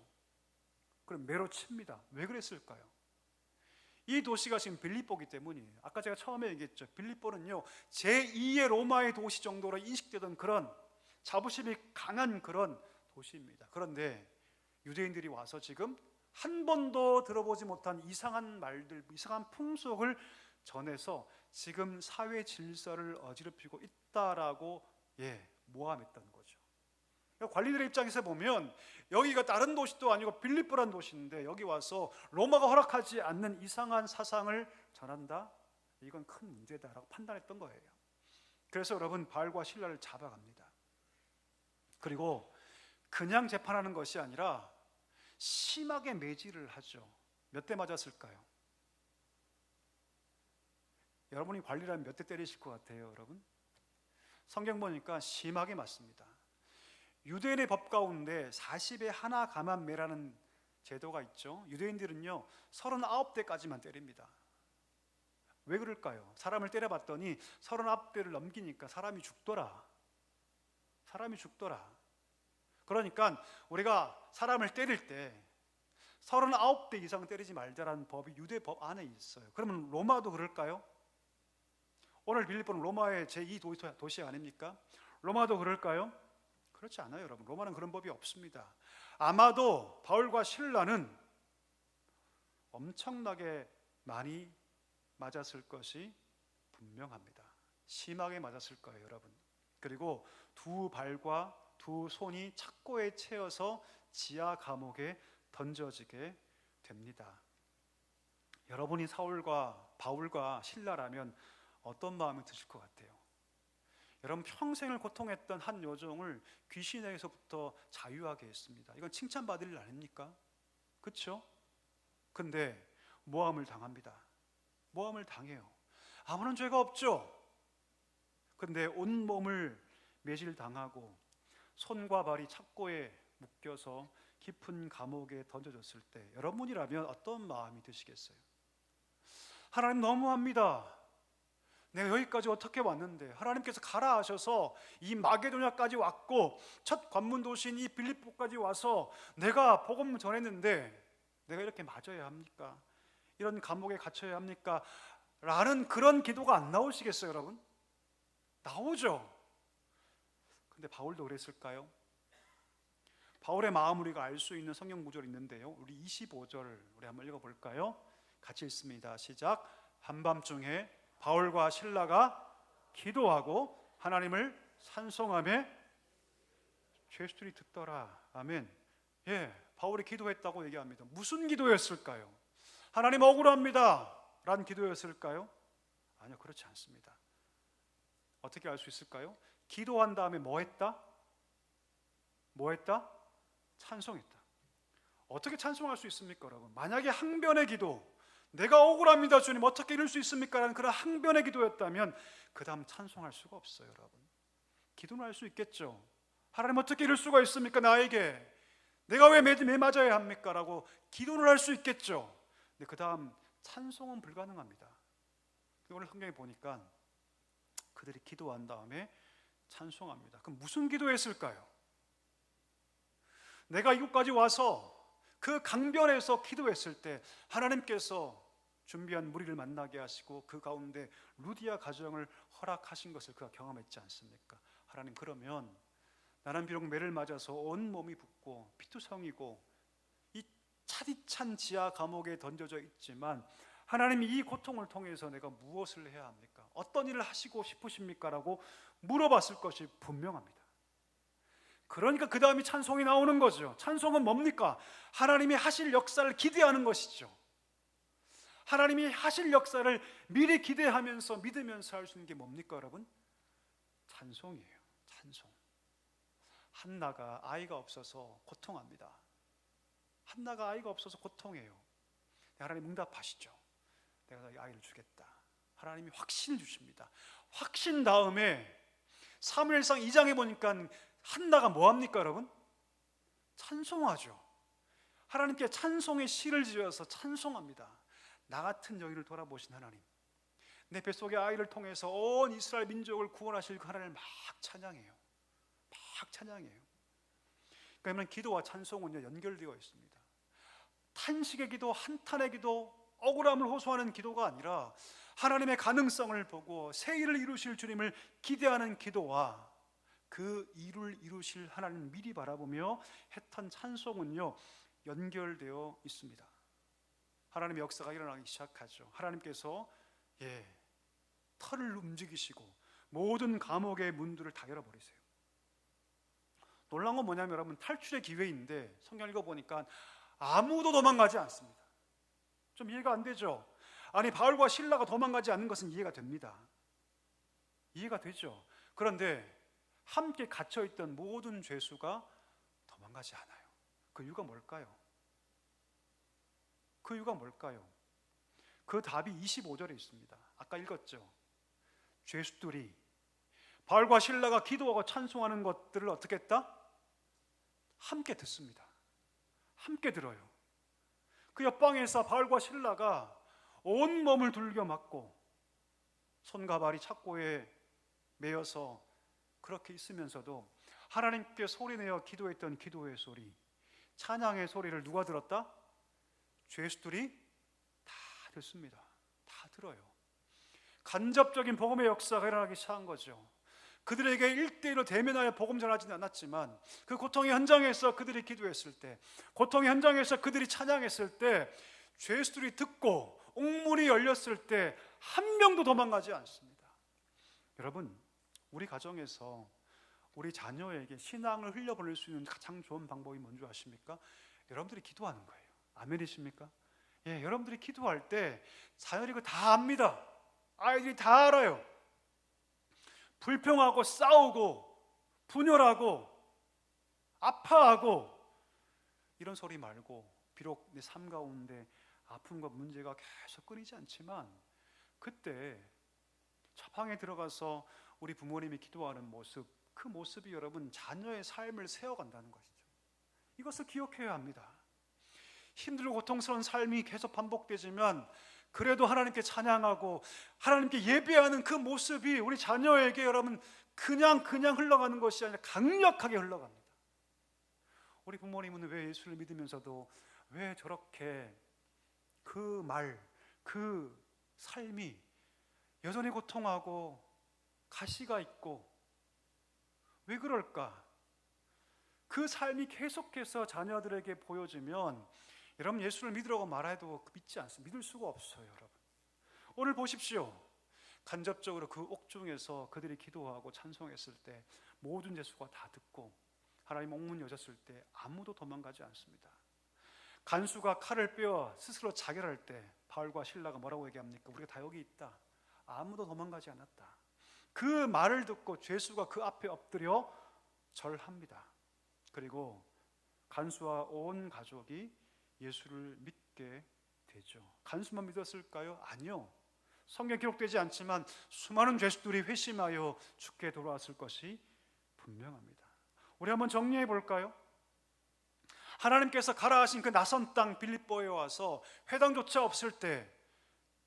그럼 매로 칩니다. 왜 그랬을까요? 이 도시가 지금 빌립보이기 때문이에요. 아까 제가 처음에 얘기했죠. 빌립보는요, 제2의 로마의 도시 정도로 인식되던 그런 자부심이 강한 그런 도시입니다. 그런데 유대인들이 와서 지금 한 번도 들어보지 못한 이상한 말들, 이상한 풍속을 전해서 지금 사회 질서를 어지럽히고 있다라고 모함했던 거죠. 관리들의 입장에서 보면 여기가 다른 도시도 아니고 빌립보란 도시인데 여기 와서 로마가 허락하지 않는 이상한 사상을 전한다? 이건 큰 문제다라고 판단했던 거예요. 그래서 여러분 바울과 실라를 잡아갑니다. 그리고 그냥 재판하는 것이 아니라 심하게 매질을 하죠. 몇 대 맞았을까요? 여러분이 관리라면 몇 대 때리실 것 같아요, 여러분? 성경 보니까 심하게 맞습니다. 유대인의 법 가운데 40에 하나 가만매라는 제도가 있죠. 유대인들은요 39대까지만 때립니다. 왜 그럴까요? 사람을 때려봤더니 39대를 넘기니까 사람이 사람이 죽더라. 그러니까 우리가 사람을 때릴 때 39대 이상 때리지 말자라는 법이 유대법 안에 있어요. 그러면 로마도 그럴까요? 오늘 빌립보는 로마의 제2 도시 아닙니까? 로마도 그럴까요? 그렇지 않아요, 여러분. 로마는 그런 법이 없습니다. 아마도 바울과 실라는 엄청나게 많이 맞았을 것이 분명합니다. 심하게 맞았을 거예요, 여러분. 그리고 두 발과 두 손이 착고에 채여서 지하 감옥에 던져지게 됩니다. 여러분이 바울과 실라라면 어떤 마음이 드실 것 같아요? 여러분, 평생을 고통했던 한 여종을 귀신에게서부터 자유하게 했습니다. 이건 칭찬받을 일 아닙니까? 그렇죠? 근데 모함을 당합니다. 모함을 당해요. 아무런 죄가 없죠. 근데 온몸을 매질당하고 손과 발이 착고에 묶여서 깊은 감옥에 던져졌을 때 여러분이라면 어떤 마음이 드시겠어요? 하나님 너무합니다. 내가 여기까지 어떻게 왔는데 하나님께서 가라 하셔서 이 마게도냐까지 왔고 첫 관문 도시인 이 빌립보까지 와서 내가 복음 전했는데 내가 이렇게 맞아야 합니까? 이런 감옥에 갇혀야 합니까? 라는 그런 기도가 안 나오시겠어요, 여러분? 나오죠. 근데 바울도 그랬을까요? 바울의 마음을 우리가 알 수 있는 성경 구절이 있는데요. 우리 25절 우리 한번 읽어볼까요? 같이 읽습니다. 시작. 한밤중에 바울과 실라가 기도하고 하나님을 찬송하며 죄수들이 듣더라. 아멘. 예, 바울이 기도했다고 얘기합니다. 무슨 기도였을까요? 하나님 억울합니다 라는 기도였을까요? 아니요, 그렇지 않습니다. 어떻게 알 수 있을까요? 기도한 다음에 뭐 했다? 찬송했다. 어떻게 찬송할 수 있습니까, 여러분? 만약에 항변의 기도, 내가 억울합니다 주님 어떻게 이럴 수 있습니까? 라는 그런 항변의 기도였다면 그 다음 찬송할 수가 없어요, 여러분. 기도는 할 수 있겠죠. 하나님 어떻게 이럴 수가 있습니까? 나에게 내가 왜 맞아야 합니까? 라고 기도를 할 수 있겠죠. 근데 그 다음 찬송은 불가능합니다. 오늘 성경에 보니까 그들이 기도한 다음에 찬송합니다. 그럼 무슨 기도했을까요? 내가 이곳까지 와서 그 강변에서 기도했을 때 하나님께서 준비한 무리를 만나게 하시고 그 가운데 루디아 가정을 허락하신 것을 그가 경험했지 않습니까? 하나님, 그러면 나는 비록 매를 맞아서 온 몸이 붓고 피투성이고 이 차디찬 지하 감옥에 던져져 있지만 하나님이 이 고통을 통해서 내가 무엇을 해야 합니까? 어떤 일을 하시고 싶으십니까? 라고 물어봤을 것이 분명합니다. 그러니까 그 다음이 찬송이 나오는 거죠. 찬송은 뭡니까? 하나님이 하실 역사를 기대하는 것이죠. 하나님이 하실 역사를 미리 기대하면서 믿으면서 할 수 있는 게 뭡니까, 여러분? 찬송이에요. 찬송. 한나가 아이가 없어서 고통합니다. 한나가 아이가 없어서 고통해요. 하나님 응답하시죠. 내가 너희 아이를 주겠다. 하나님이 확신을 주십니다. 확신 다음에 사무엘상 2장에 보니까 한나가 뭐합니까, 여러분? 찬송하죠. 하나님께 찬송의 시를 지어서 찬송합니다. 나 같은 여인을 돌아보신 하나님, 내 뱃속의 아이를 통해서 온 이스라엘 민족을 구원하실 그 하나님을 막 찬양해요. 막 찬양해요. 그러면 기도와 찬송은 연결되어 있습니다. 탄식의 기도, 한탄의 기도, 억울함을 호소하는 기도가 아니라 하나님의 가능성을 보고 새 일을 이루실 주님을 기대하는 기도와 그 일을 이루실 하나님을 미리 바라보며 했던 찬송은요 연결되어 있습니다. 하나님의 역사가 일어나기 시작하죠. 하나님께서 털을 움직이시고 모든 감옥의 문들을 다 열어버리세요. 놀라운 건 뭐냐면 여러분, 탈출의 기회인데 성경 읽어보니까 아무도 도망가지 않습니다. 좀 이해가 안 되죠? 아니, 바울과 실라가 도망가지 않는 것은 이해가 됩니다. 이해가 되죠? 그런데 함께 갇혀있던 모든 죄수가 도망가지 않아요. 그 이유가 뭘까요? 그 이유가 뭘까요? 그 답이 25절에 있습니다. 아까 읽었죠? 죄수들이 바울과 실라가 기도하고 찬송하는 것들을 어떻게 했다? 함께 듣습니다. 함께 들어요. 그 옆방에서 바울과 실라가 온 몸을 둘겨 맞고 손과 발이 착고에 매여서 그렇게 있으면서도 하나님께 소리내어 기도했던 기도의 소리, 찬양의 소리를 누가 들었다? 죄수들이 다 듣습니다. 다 들어요. 간접적인 복음의 역사가 일어나기 시작한 거죠. 그들에게 1대1로 대면하여 복음 전하지는 않았지만 그 고통의 현장에서 그들이 기도했을 때, 고통의 현장에서 그들이 찬양했을 때, 죄수들이 듣고 옥문이 열렸을 때 한 명도 도망가지 않습니다. 여러분, 우리 가정에서 우리 자녀에게 신앙을 흘려보낼 수 있는 가장 좋은 방법이 뭔지 아십니까? 여러분들이 기도하는 거예요. 아멘이십니까? 예, 여러분들이 기도할 때 자녀들이 그거 다 압니다. 아이들이 다 알아요. 불평하고 싸우고 분열하고 아파하고 이런 소리 말고, 비록 내 삶 가운데 아픔과 문제가 계속 끊이지 않지만 그때 좌방에 들어가서 우리 부모님이 기도하는 모습, 그 모습이 여러분 자녀의 삶을 세워간다는 것이죠. 이것을 기억해야 합니다. 힘들고 고통스러운 삶이 계속 반복되지만 그래도 하나님께 찬양하고 하나님께 예배하는 그 모습이 우리 자녀에게 여러분 그냥 흘러가는 것이 아니라 강력하게 흘러갑니다. 우리 부모님은 왜 예수를 믿으면서도 왜 저렇게 그 말, 그 삶이 여전히 고통하고 가시가 있고 왜 그럴까? 그 삶이 계속해서 자녀들에게 보여지면 여러분 예수를 믿으라고 말해도 믿지 않습니다. 믿을 수가 없어요. 여러분 오늘 보십시오. 간접적으로 그 옥중에서 그들이 기도하고 찬송했을 때 모든 죄수가 다 듣고 하나님 옥문 여셨을 때 아무도 도망가지 않습니다. 간수가 칼을 빼어 스스로 자결할 때 바울과 실라가 뭐라고 얘기합니까? 우리가 다 여기 있다. 아무도 도망가지 않았다. 그 말을 듣고 죄수가 그 앞에 엎드려 절합니다. 그리고 간수와 온 가족이 예수를 믿게 되죠. 간수만 믿었을까요? 아니요. 성경 기록되지 않지만 수많은 죄수들이 회심하여 주께 돌아왔을 것이 분명합니다. 우리 한번 정리해 볼까요? 하나님께서 가라 하신 그 낯선 땅 빌립보에 와서 회당조차 없을 때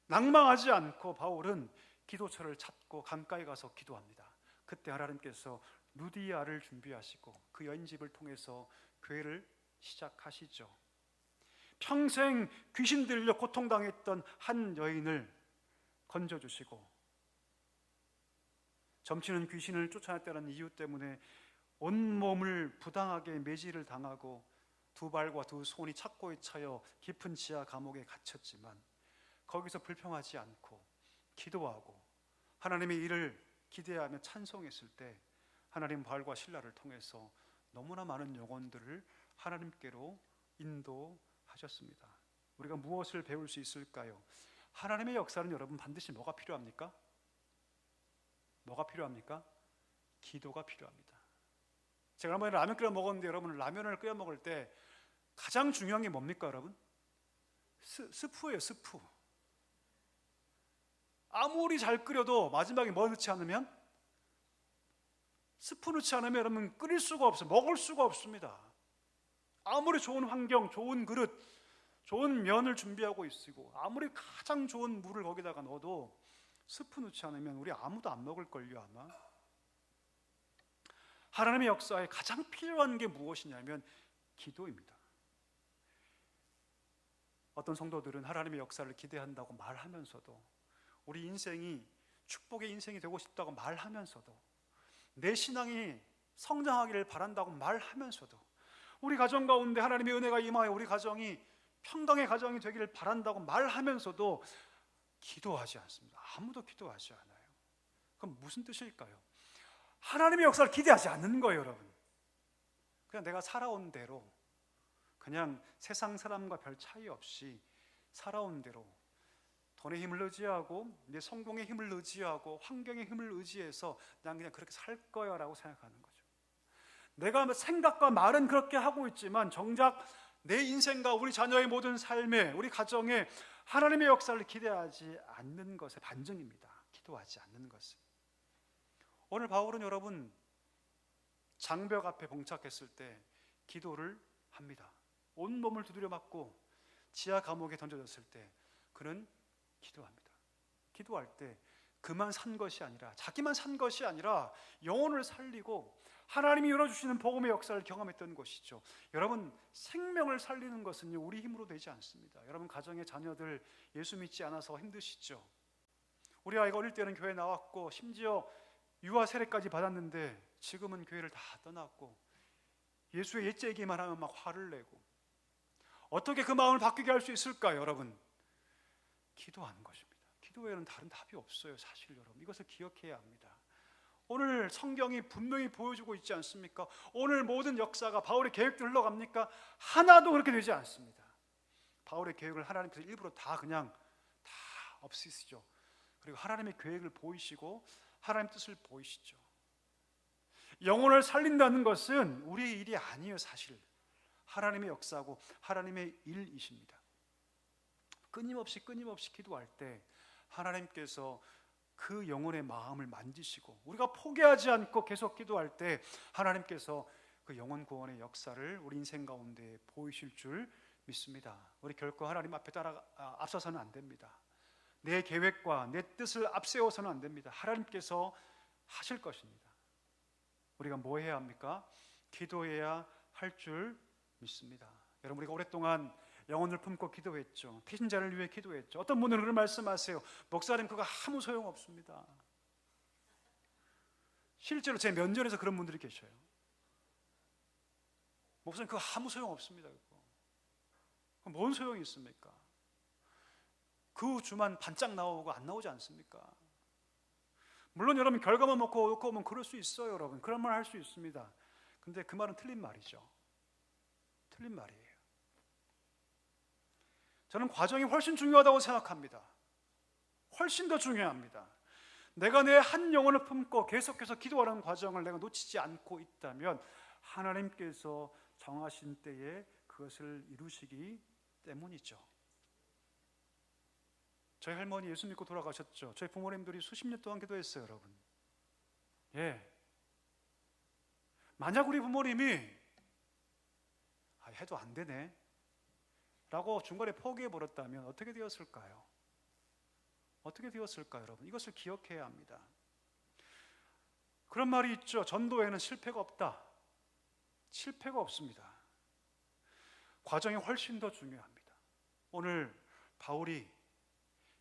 낭망하지 않고 바울은 기도처를 찾고 강가에 가서 기도합니다. 그때 하나님께서 루디아를 준비하시고 그 여인집을 통해서 교회를 시작하시죠. 평생 귀신 들려 고통당했던 한 여인을 건져주시고 점치는 귀신을 쫓아냈다는 이유 때문에 온몸을 부당하게 매질을 당하고 두 발과 두 손이 착고에 차여 깊은 지하 감옥에 갇혔지만 거기서 불평하지 않고 기도하고 하나님의 일을 기대하며 찬송했을 때 하나님 바울과 실라를 통해서 너무나 많은 영혼들을 하나님께로 인도하셨습니다. 우리가 무엇을 배울 수 있을까요? 하나님의 역사는 여러분 반드시 뭐가 필요합니까? 뭐가 필요합니까? 기도가 필요합니다. 제가 한번에 라면 끓여 먹었는데 여러분 라면을 끓여 먹을 때 가장 중요한 게 뭡니까 여러분? 스프예요. 스프. 아무리 잘 끓여도 마지막에 뭐 넣지 않으면, 스프 넣지 않으면 여러분 끓일 수가 없어요. 먹을 수가 없습니다. 아무리 좋은 환경, 좋은 그릇, 좋은 면을 준비하고 있고 아무리 가장 좋은 물을 거기다가 넣어도 스프 넣지 않으면 우리 아무도 안 먹을걸요 아마. 하나님의 역사에 가장 필요한 게 무엇이냐면 기도입니다. 어떤 성도들은 하나님의 역사를 기대한다고 말하면서도, 우리 인생이 축복의 인생이 되고 싶다고 말하면서도, 내 신앙이 성장하기를 바란다고 말하면서도, 우리 가정 가운데 하나님의 은혜가 임하여 우리 가정이 평강의 가정이 되기를 바란다고 말하면서도 기도하지 않습니다. 아무도 기도하지 않아요. 그럼 무슨 뜻일까요? 하나님의 역사를 기대하지 않는 거예요, 여러분. 그냥 내가 살아온 대로, 그냥 세상 사람과 별 차이 없이 살아온 대로 돈의 힘을 의지하고 내 성공의 힘을 의지하고 환경의 힘을 의지해서 난 그냥 그렇게 살 거야 라고 생각하는 거죠. 내가 생각과 말은 그렇게 하고 있지만 정작 내 인생과 우리 자녀의 모든 삶에, 우리 가정에 하나님의 역사를 기대하지 않는 것의 반증입니다. 기도하지 않는 것은. 오늘 바울은 여러분 장벽 앞에 봉착했을 때 기도를 합니다. 온몸을 두드려 맞고 지하 감옥에 던져졌을 때 그는 기도합니다. 기도할 때 그만 산 것이 아니라, 자기만 산 것이 아니라 영혼을 살리고 하나님이 열어주시는 복음의 역사를 경험했던 곳이죠. 여러분, 생명을 살리는 것은요, 우리 힘으로 되지 않습니다. 여러분 가정의 자녀들 예수 믿지 않아서 힘드시죠? 우리 아이가 어릴 때는 교회 나왔고 심지어 유아 세례까지 받았는데 지금은 교회를 다 떠났고 예수의 옛 얘기만 하면 막 화를 내고, 어떻게 그 마음을 바뀌게 할 수 있을까요? 여러분, 기도하는 것입니다. 기도 외에는 다른 답이 없어요. 사실 여러분, 이것을 기억해야 합니다. 오늘 성경이 분명히 보여주고 있지 않습니까? 오늘 모든 역사가 바울의 계획대로 흘러갑니까? 하나도 그렇게 되지 않습니다. 바울의 계획을 하나님께서 일부러 다 그냥 다 없애시죠. 그리고 하나님의 계획을 보이시고 하나님의 뜻을 보이시죠. 영혼을 살린다는 것은 우리의 일이 아니에요. 사실 하나님의 역사고 하나님의 일이십니다. 끊임없이 기도할 때 하나님께서 그 영혼의 마음을 만지시고, 우리가 포기하지 않고 계속 기도할 때 하나님께서 그 영혼 구원의 역사를 우리 인생 가운데 보이실 줄 믿습니다. 우리 결코 하나님 앞에 앞서서는 안 됩니다. 내 계획과 내 뜻을 앞세워서는 안 됩니다. 하나님께서 하실 것입니다. 우리가 뭐 해야 합니까? 기도해야 할 줄 믿습니다. 여러분, 우리가 오랫동안 영혼을 품고 기도했죠. 피신자를 위해 기도했죠. 어떤 분들은 그런 말씀하세요. 목사님, 그거 아무 소용없습니다. 실제로 제 면전에서 그런 분들이 계셔요. 목사님, 그거 아무 소용없습니다. 그거 뭔 소용이 있습니까? 그 주만 반짝 나오고 안 나오지 않습니까? 물론 여러분, 결과만 놓고 오면 그럴 수 있어요. 여러분, 그런 말 할 수 있습니다. 근데 그 말은 틀린 말이죠. 틀린 말이에요. 저는 과정이 훨씬 중요하다고 생각합니다. 훨씬 더 중요합니다. 내가 내 한 영혼을 품고 계속해서 기도하는 과정을 내가 놓치지 않고 있다면 하나님께서 정하신 때에 그것을 이루시기 때문이죠. 저희 할머니 예수 믿고 돌아가셨죠. 저희 부모님들이 수십 년 동안 기도했어요. 여러분, 만약 우리 부모님이 해도 안 되네 라고 중간에 포기해버렸다면 어떻게 되었을까요? 어떻게 되었을까요? 여러분, 이것을 기억해야 합니다. 그런 말이 있죠. 전도에는 실패가 없다. 실패가 없습니다. 과정이 훨씬 더 중요합니다. 오늘 바울이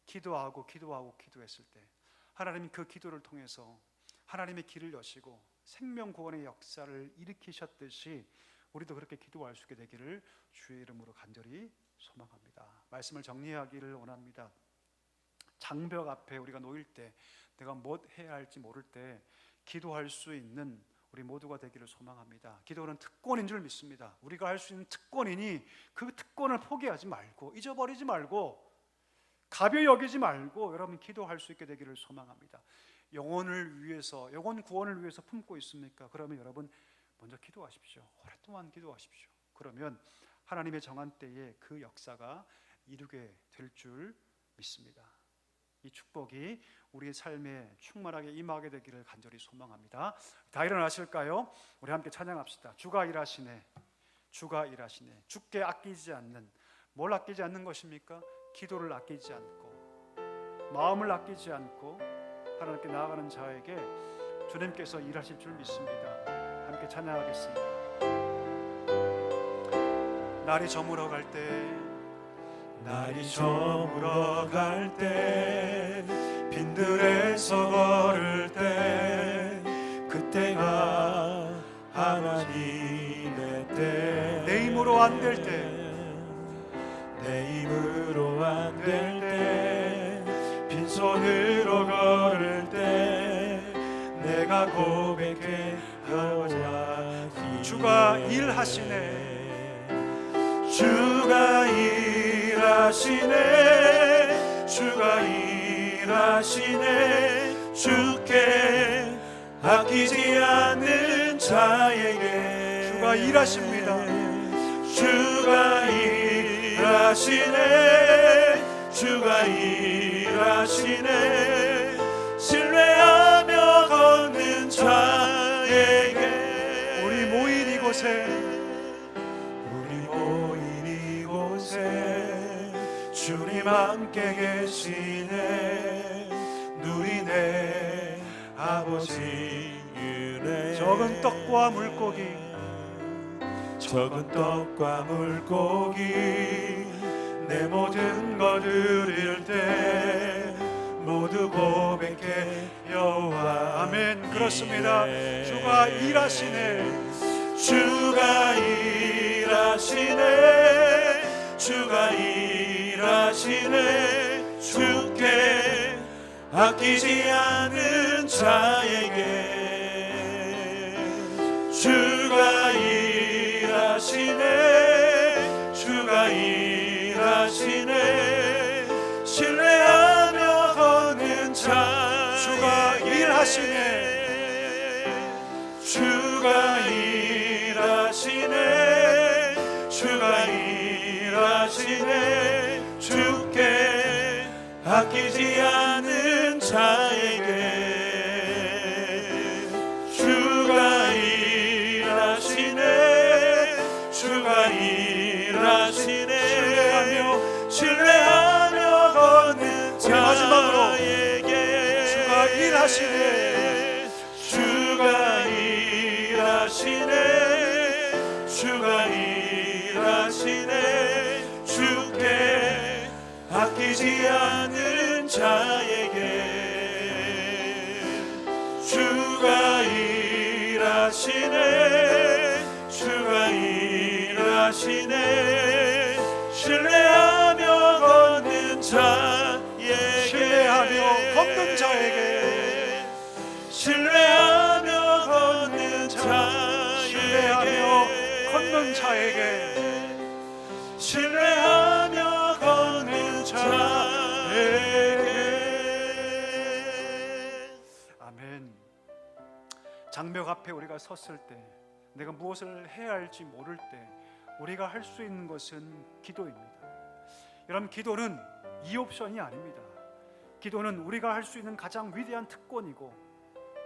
기도했을 때 하나님이 그 기도를 통해서 하나님의 길을 여시고 생명 구원의 역사를 일으키셨듯이 우리도 그렇게 기도할 수 있게 되기를 주의 이름으로 간절히 소망합니다. 말씀을 정리하기를 원합니다. 장벽 앞에 우리가 놓일 때, 내가 뭐 해야 할지 모를 때 기도할 수 있는 우리 모두가 되기를 소망합니다. 기도는 특권인 줄 믿습니다. 우리가 할 수 있는 특권이니 그 특권을 포기하지 말고, 잊어버리지 말고, 가벼이 여기지 말고 여러분 기도할 수 있게 되기를 소망합니다. 영혼을 위해서, 영혼 구원을 위해서 품고 있습니까? 그러면 여러분 먼저 기도하십시오. 오랫동안 기도하십시오. 그러면 하나님의 정한 때에 그 역사가 이루게 될 줄 믿습니다. 이 축복이 우리의 삶에 충만하게 임하게 되기를 간절히 소망합니다. 다 일어나실까요? 우리 함께 찬양합시다. 주가 일하시네, 주가 일하시네. 주께 아끼지 않는, 뭘 아끼지 않는 것입니까? 기도를 아끼지 않고 마음을 아끼지 않고 하나님께 나아가는 자에게 주님께서 일하실 줄 믿습니다. 함께 찬양하겠습니다. 날이 저물어 갈 때, 날이 저물어 갈 때, 빈들에서 걸을 때, 그때가 하나님의 때, 내 힘으로 안 될 때, 내 힘으로 안 될 때, 빈손으로 걸을 때, 내가 고백해 여호와 주가 일하시네, 주가 일하시네, 주가 일하시네. 주께 아끼지 않는 자에게 주가 일하십니다. 주가 일하시네, 주가 일하시네. 신뢰하며 걷는 자에게 우리 모인 이곳에 주님 함께 계시네. 누리네 아버지 은혜. 적은 떡과 물고기 적은 떡과 물고기 내 모든 것 드릴 때 모두 고백해 여호와. 아멘. 그렇습니다. 주가 일하시네. 주가 일하시네. 주가 일하시네. 주께 아끼지 않은 자에게 주가 일하시네. 주가 일하시네. 신뢰하며 걷는 자 주가 일하시네. 주가 일하시네. 주가 일하시네. 주께 아끼지 않은 자에게 주가 일하시네. 주가 일하시네. 신뢰하며 걷는 자에게 주가 일하시네. 주가 일하시네. 주가 일하시네. 주께 아끼지 않은 자에게 주가 일하시네. 주가 일하시네. 신뢰하며 걷는 자에게 신뢰하며 걷는 자에게 신뢰하며 걷는 자에게 신뢰하며 걷는 자에게 신뢰하며 걷는 자에게. 아멘. 장벽 앞에 우리가 섰을 때, 내가 무엇을 해야 할지 모를 때 우리가 할 수 있는 것은 기도입니다. 여러분, 기도는 2옵션이 아닙니다. 기도는 우리가 할 수 있는 가장 위대한 특권이고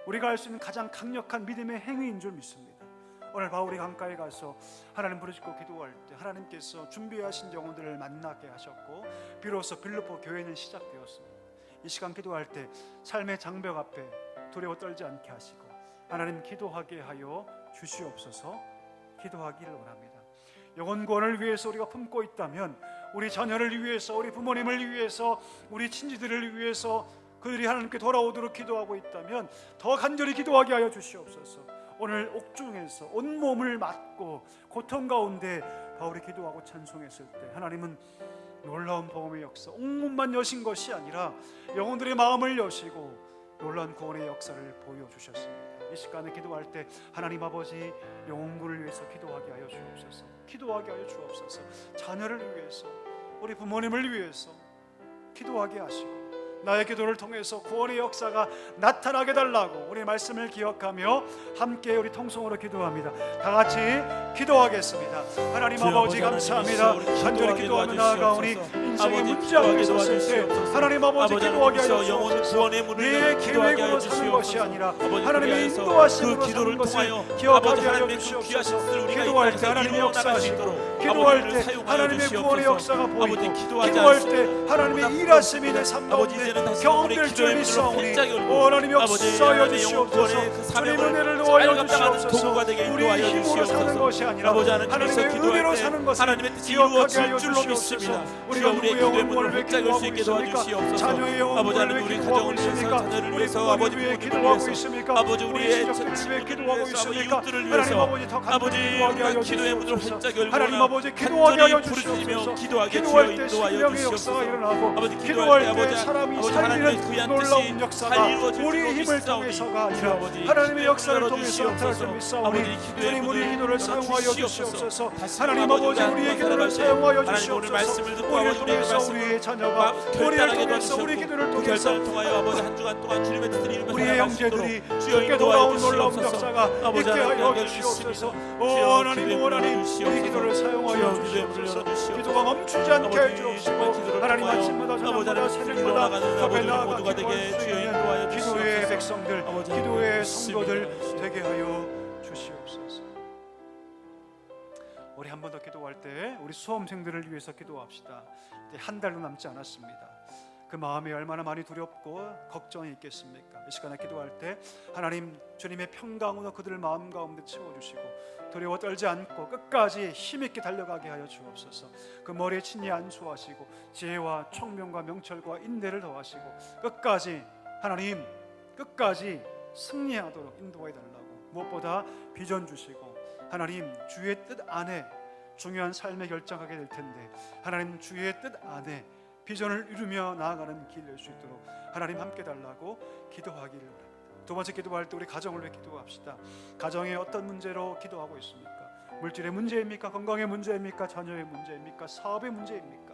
우리가 할 수 있는 가장 강력한 믿음의 행위인 줄 믿습니다. 오늘 바울이 강가에 가서 하나님 부르짖고 기도할 때 하나님께서 준비하신 영혼들을 만나게 하셨고 비로소 빌립보 교회는 시작되었습니다. 이 시간 기도할 때 삶의 장벽 앞에 두려워 떨지 않게 하시고 하나님 기도하게 하여 주시옵소서. 기도하기를 원합니다. 영혼 구원을 위해서 우리가 품고 있다면, 우리 자녀를 위해서, 우리 부모님을 위해서, 우리 친지들을 위해서 그들이 하나님께 돌아오도록 기도하고 있다면 더 간절히 기도하게 하여 주시옵소서. 오늘 옥중에서 온몸을 맞고 고통 가운데 바울이 기도하고 찬송했을 때 하나님은 놀라운 복음의 역사, 온몸만 여신 것이 아니라 영혼들의 마음을 여시고 놀라운 구원의 역사를 보여주셨습니다. 이 시간에 기도할 때 하나님 아버지, 영혼구를 위해서 기도하게 하여 주옵소서. 기도하게 하여 주옵소서. 자녀를 위해서, 우리 부모님을 위해서 기도하게 하시고 나의 기도를 통해서 구원의 역사가 나타나게 달라고 우리 말씀을 기억하며 함께 우리 통성으로 기도합니다. 다 같이 기도하겠습니다. 하나님 아버지 감사합니다. 간절히 기도하며 나아가오니 인생의 문제 앞에 섰을 때 하나님 아버지 기도하게 하여 주옵소서. 내 계획으로 사는 것이 아니라 하나님의 인도하심으로 사는 것을 기억하게 하여 주시옵소서. 기도할 때 하나님의 역사하시고, 기도할 때 하나님의 구원의 역사가 보이고, 기도할 때 하나님의 일하심이 내 삶 가운데 경험될 줄 믿사오니 하나님 역사하여 주시옵소서. 주님 은혜를 도와여 주시옵소서. 우리의 힘으로 사는 것이 아니라 하나님의 은혜로 사는 것을 기억하게 하여 주시옵소서. 우리가 누구의 영혼을 위해 기도하고 있습니까? 자녀의 영혼을 위해 기도하고 있습니까? 우리 부모님 위해 기도하고 있습니까? 우리 친척들을 위해 기도하고 있습니까? 하나님 아버지 더 간절히 기도하게 하여 주시옵소서. 하나님 아버지 기도하게 하여 주시옵소서. 기도할 때 생명의 역사가 일어나고, 기도할 때 사람이 살리는 놀라운 역사가 우리의 힘을 통해서가 아니라 하나님의 역사를 통해서 나타날 줄 믿사오니 주님 우리의 기도를 사용하여 주시옵소서. 하나님 아버지 우리의 기도를 사용하여 주시옵소서. 우리를 통해서 우리의 자녀가, 우리를 통해서 우리 기도를 통해서 우리의 형제들이 주께 돌아온 놀라운 역사가 있게 하여 주시옵소서. 하나님 우리 기도를 사용하여 주시옵소서. 기도가 멈추지 않게 해 주옵시고 하나님 아침마다 저녁마다 새벽마다 앞에 나아가 기도할 수 있는 기도의 백성들, 기도의 성도들 되게 하여 주시옵소서. 우리 한 번 더 기도할 때 우리 수험생들을 위해서 기도합시다. 이제 한 달도 남지 않았습니다. 그 마음이 얼마나 많이 두렵고 걱정이 있겠습니까? 이 시간에 기도할 때 하나님 주님의 평강으로 그들을 마음 가운데 채워주시고 두려워 떨지 않고 끝까지 힘있게 달려가게 하여 주옵소서. 그 머리에 친히 안수하시고 지혜와 총명과 명철과 인내를 더하시고 끝까지 하나님 끝까지 승리하도록 인도해 달라고, 무엇보다 비전 주시고 하나님 주의 뜻 안에 중요한 삶에 결정하게 될 텐데 하나님 주의 뜻 안에 비전을 이루며 나아가는 길 될 수 있도록 하나님 함께 달라고 기도하기를 바랍니다. 두 번째 기도할 때 우리 가정을 위해 기도합시다. 가정에 어떤 문제로 기도하고 있습니까? 물질의 문제입니까? 건강의 문제입니까? 자녀의 문제입니까? 사업의 문제입니까?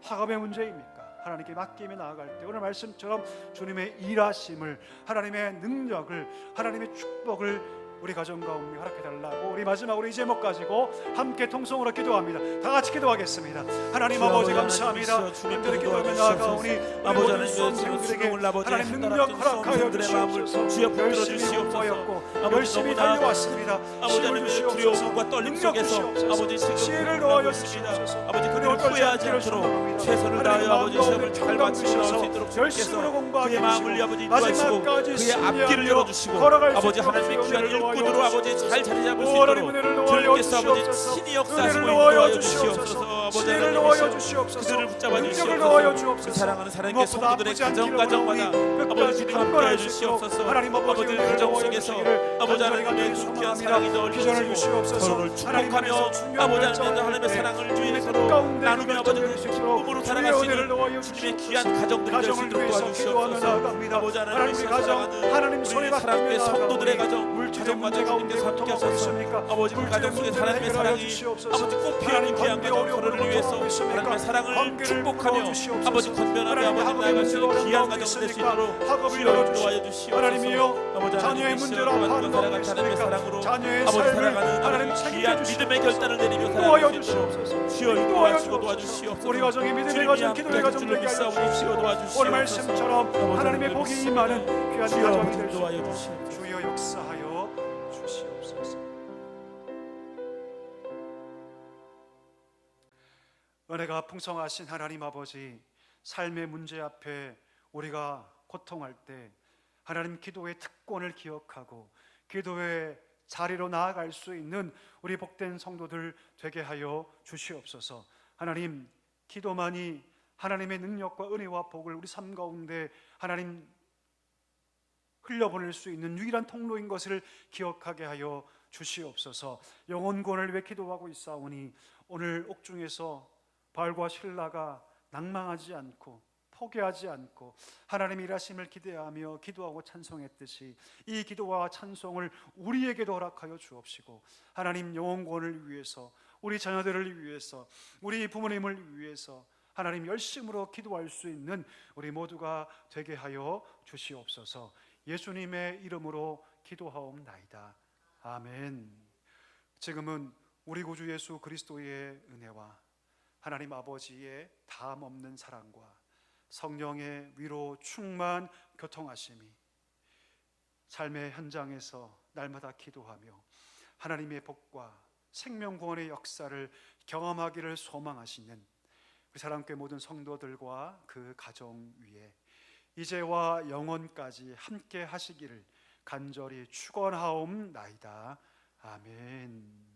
학업의 문제입니까? 하나님께 맡기며 나아갈 때 오늘 말씀처럼 주님의 일하심을, 하나님의 능력을, 하나님의 축복을 우리 가정 가운데 허락해 달라고 우리 마지막으로 이 제목 가지고 함께 통성으로 기도합니다. 다 같이 기도하겠습니다. 하나님 아버지 감사합니다. 간절히 기도하며 나아가오니 아버지 하나님 수험생들에게 하나님 능력 허락하여 주시옵소서. 열심히 공부하였고 열심히 달려왔습니다. 아버지 하나님 두려움과 떨림 속에서 아버지 지혜를 넣어 주시옵소서. 아버지 그를 후회하지 않도록 최선을 다하여 아버지 시험을 잘 마치며 나올 수 있도록 주께서 그의 마음을 아버지 인도하시고 그의 앞길을 열어주시고 아버지 하나님의 귀한 일꾼으로 아버지 잘 자리 잡을 수 있도록 주님께서 아버지 친히 역사하시고 인도하여 주시옵소서. 아버지 하나님 그들을 붙잡아 주시옵소서. 그 사랑하는 사랑의 성도들의 가정마다 아버지 주님 함께해 주시옵소서. 아버지 가정 속에서 아버지 하나님의 귀한 사랑이 넣어주시고 서로를 축복하며 아버지 하나님의 사랑을 주의 서로 나누며 아버지 기쁨으로 살아갈 수 있는 주님의 귀한 가정들이 될 수 있도록 도와주시옵소서. 아버지 하나님의 사랑하는 우리 사랑의 성도들의 가정마다 주님께서 함께 하셔서 아버지 그 가정 속에 하나님의 사랑이 아버지 꽃피우는 귀한 가정 서로를 위해서 하나님의 사랑을 축복하며 아버지 건면하며 아버지 나아갈 수 있는 귀한 가정 될 수 있도록 주여 도와여 주시옵소서. 아버지 하나님의 문제로 아파하는 하나님의 사랑으로 아버지 살아가는 하나님 귀한 믿음의 결단을 내리며 살아갈 수 있도록 주여 인도하시고 도와주시옵소서. 우리 가정이 믿음의 가정, 기도의 가정 되게 하여 주시옵소서. 오늘 말씀처럼 하나님의 복이 임하는 귀한 가정이 될 수 있도록 주여 역사하여 주시옵소서. 은혜가 풍성하신 하나님 아버지, 삶의 문제 앞에 우리가 고통할 때 하나님 기도의 특권을 기억하고 기도의 자리로 나아갈 수 있는 우리 복된 성도들 되게 하여 주시옵소서. 하나님, 기도만이 하나님의 능력과 은혜와 복을 우리 삶 가운데 하나님 흘려보낼 수 있는 유일한 통로인 것을 기억하게 하여 주시옵소서. 영혼권을 위해 기도하고 있사오니 오늘 옥중에서 바울과 실라가 낭망하지 않고 포기하지 않고 하나님의 일하심을 기대하며 기도하고 찬송했듯이 이 기도와 찬송을 우리에게도 허락하여 주옵시고 하나님 영혼권을 위해서, 우리 자녀들을 위해서, 우리 부모님을 위해서 하나님 열심으로 기도할 수 있는 우리 모두가 되게 하여 주시옵소서. 예수님의 이름으로 기도하옵나이다. 아멘. 지금은 우리 구주 예수 그리스도의 은혜와 하나님 아버지의 다함 없는 사랑과 성령의 위로 충만 교통하심이 삶의 현장에서 날마다 기도하며 하나님의 복과 생명 구원의 역사를 경험하기를 소망하시는 우리 사랑교회 모든 성도들과 그 가정 위에 이제와 영원까지 함께 하시기를 간절히 축원하옵나이다. 아멘.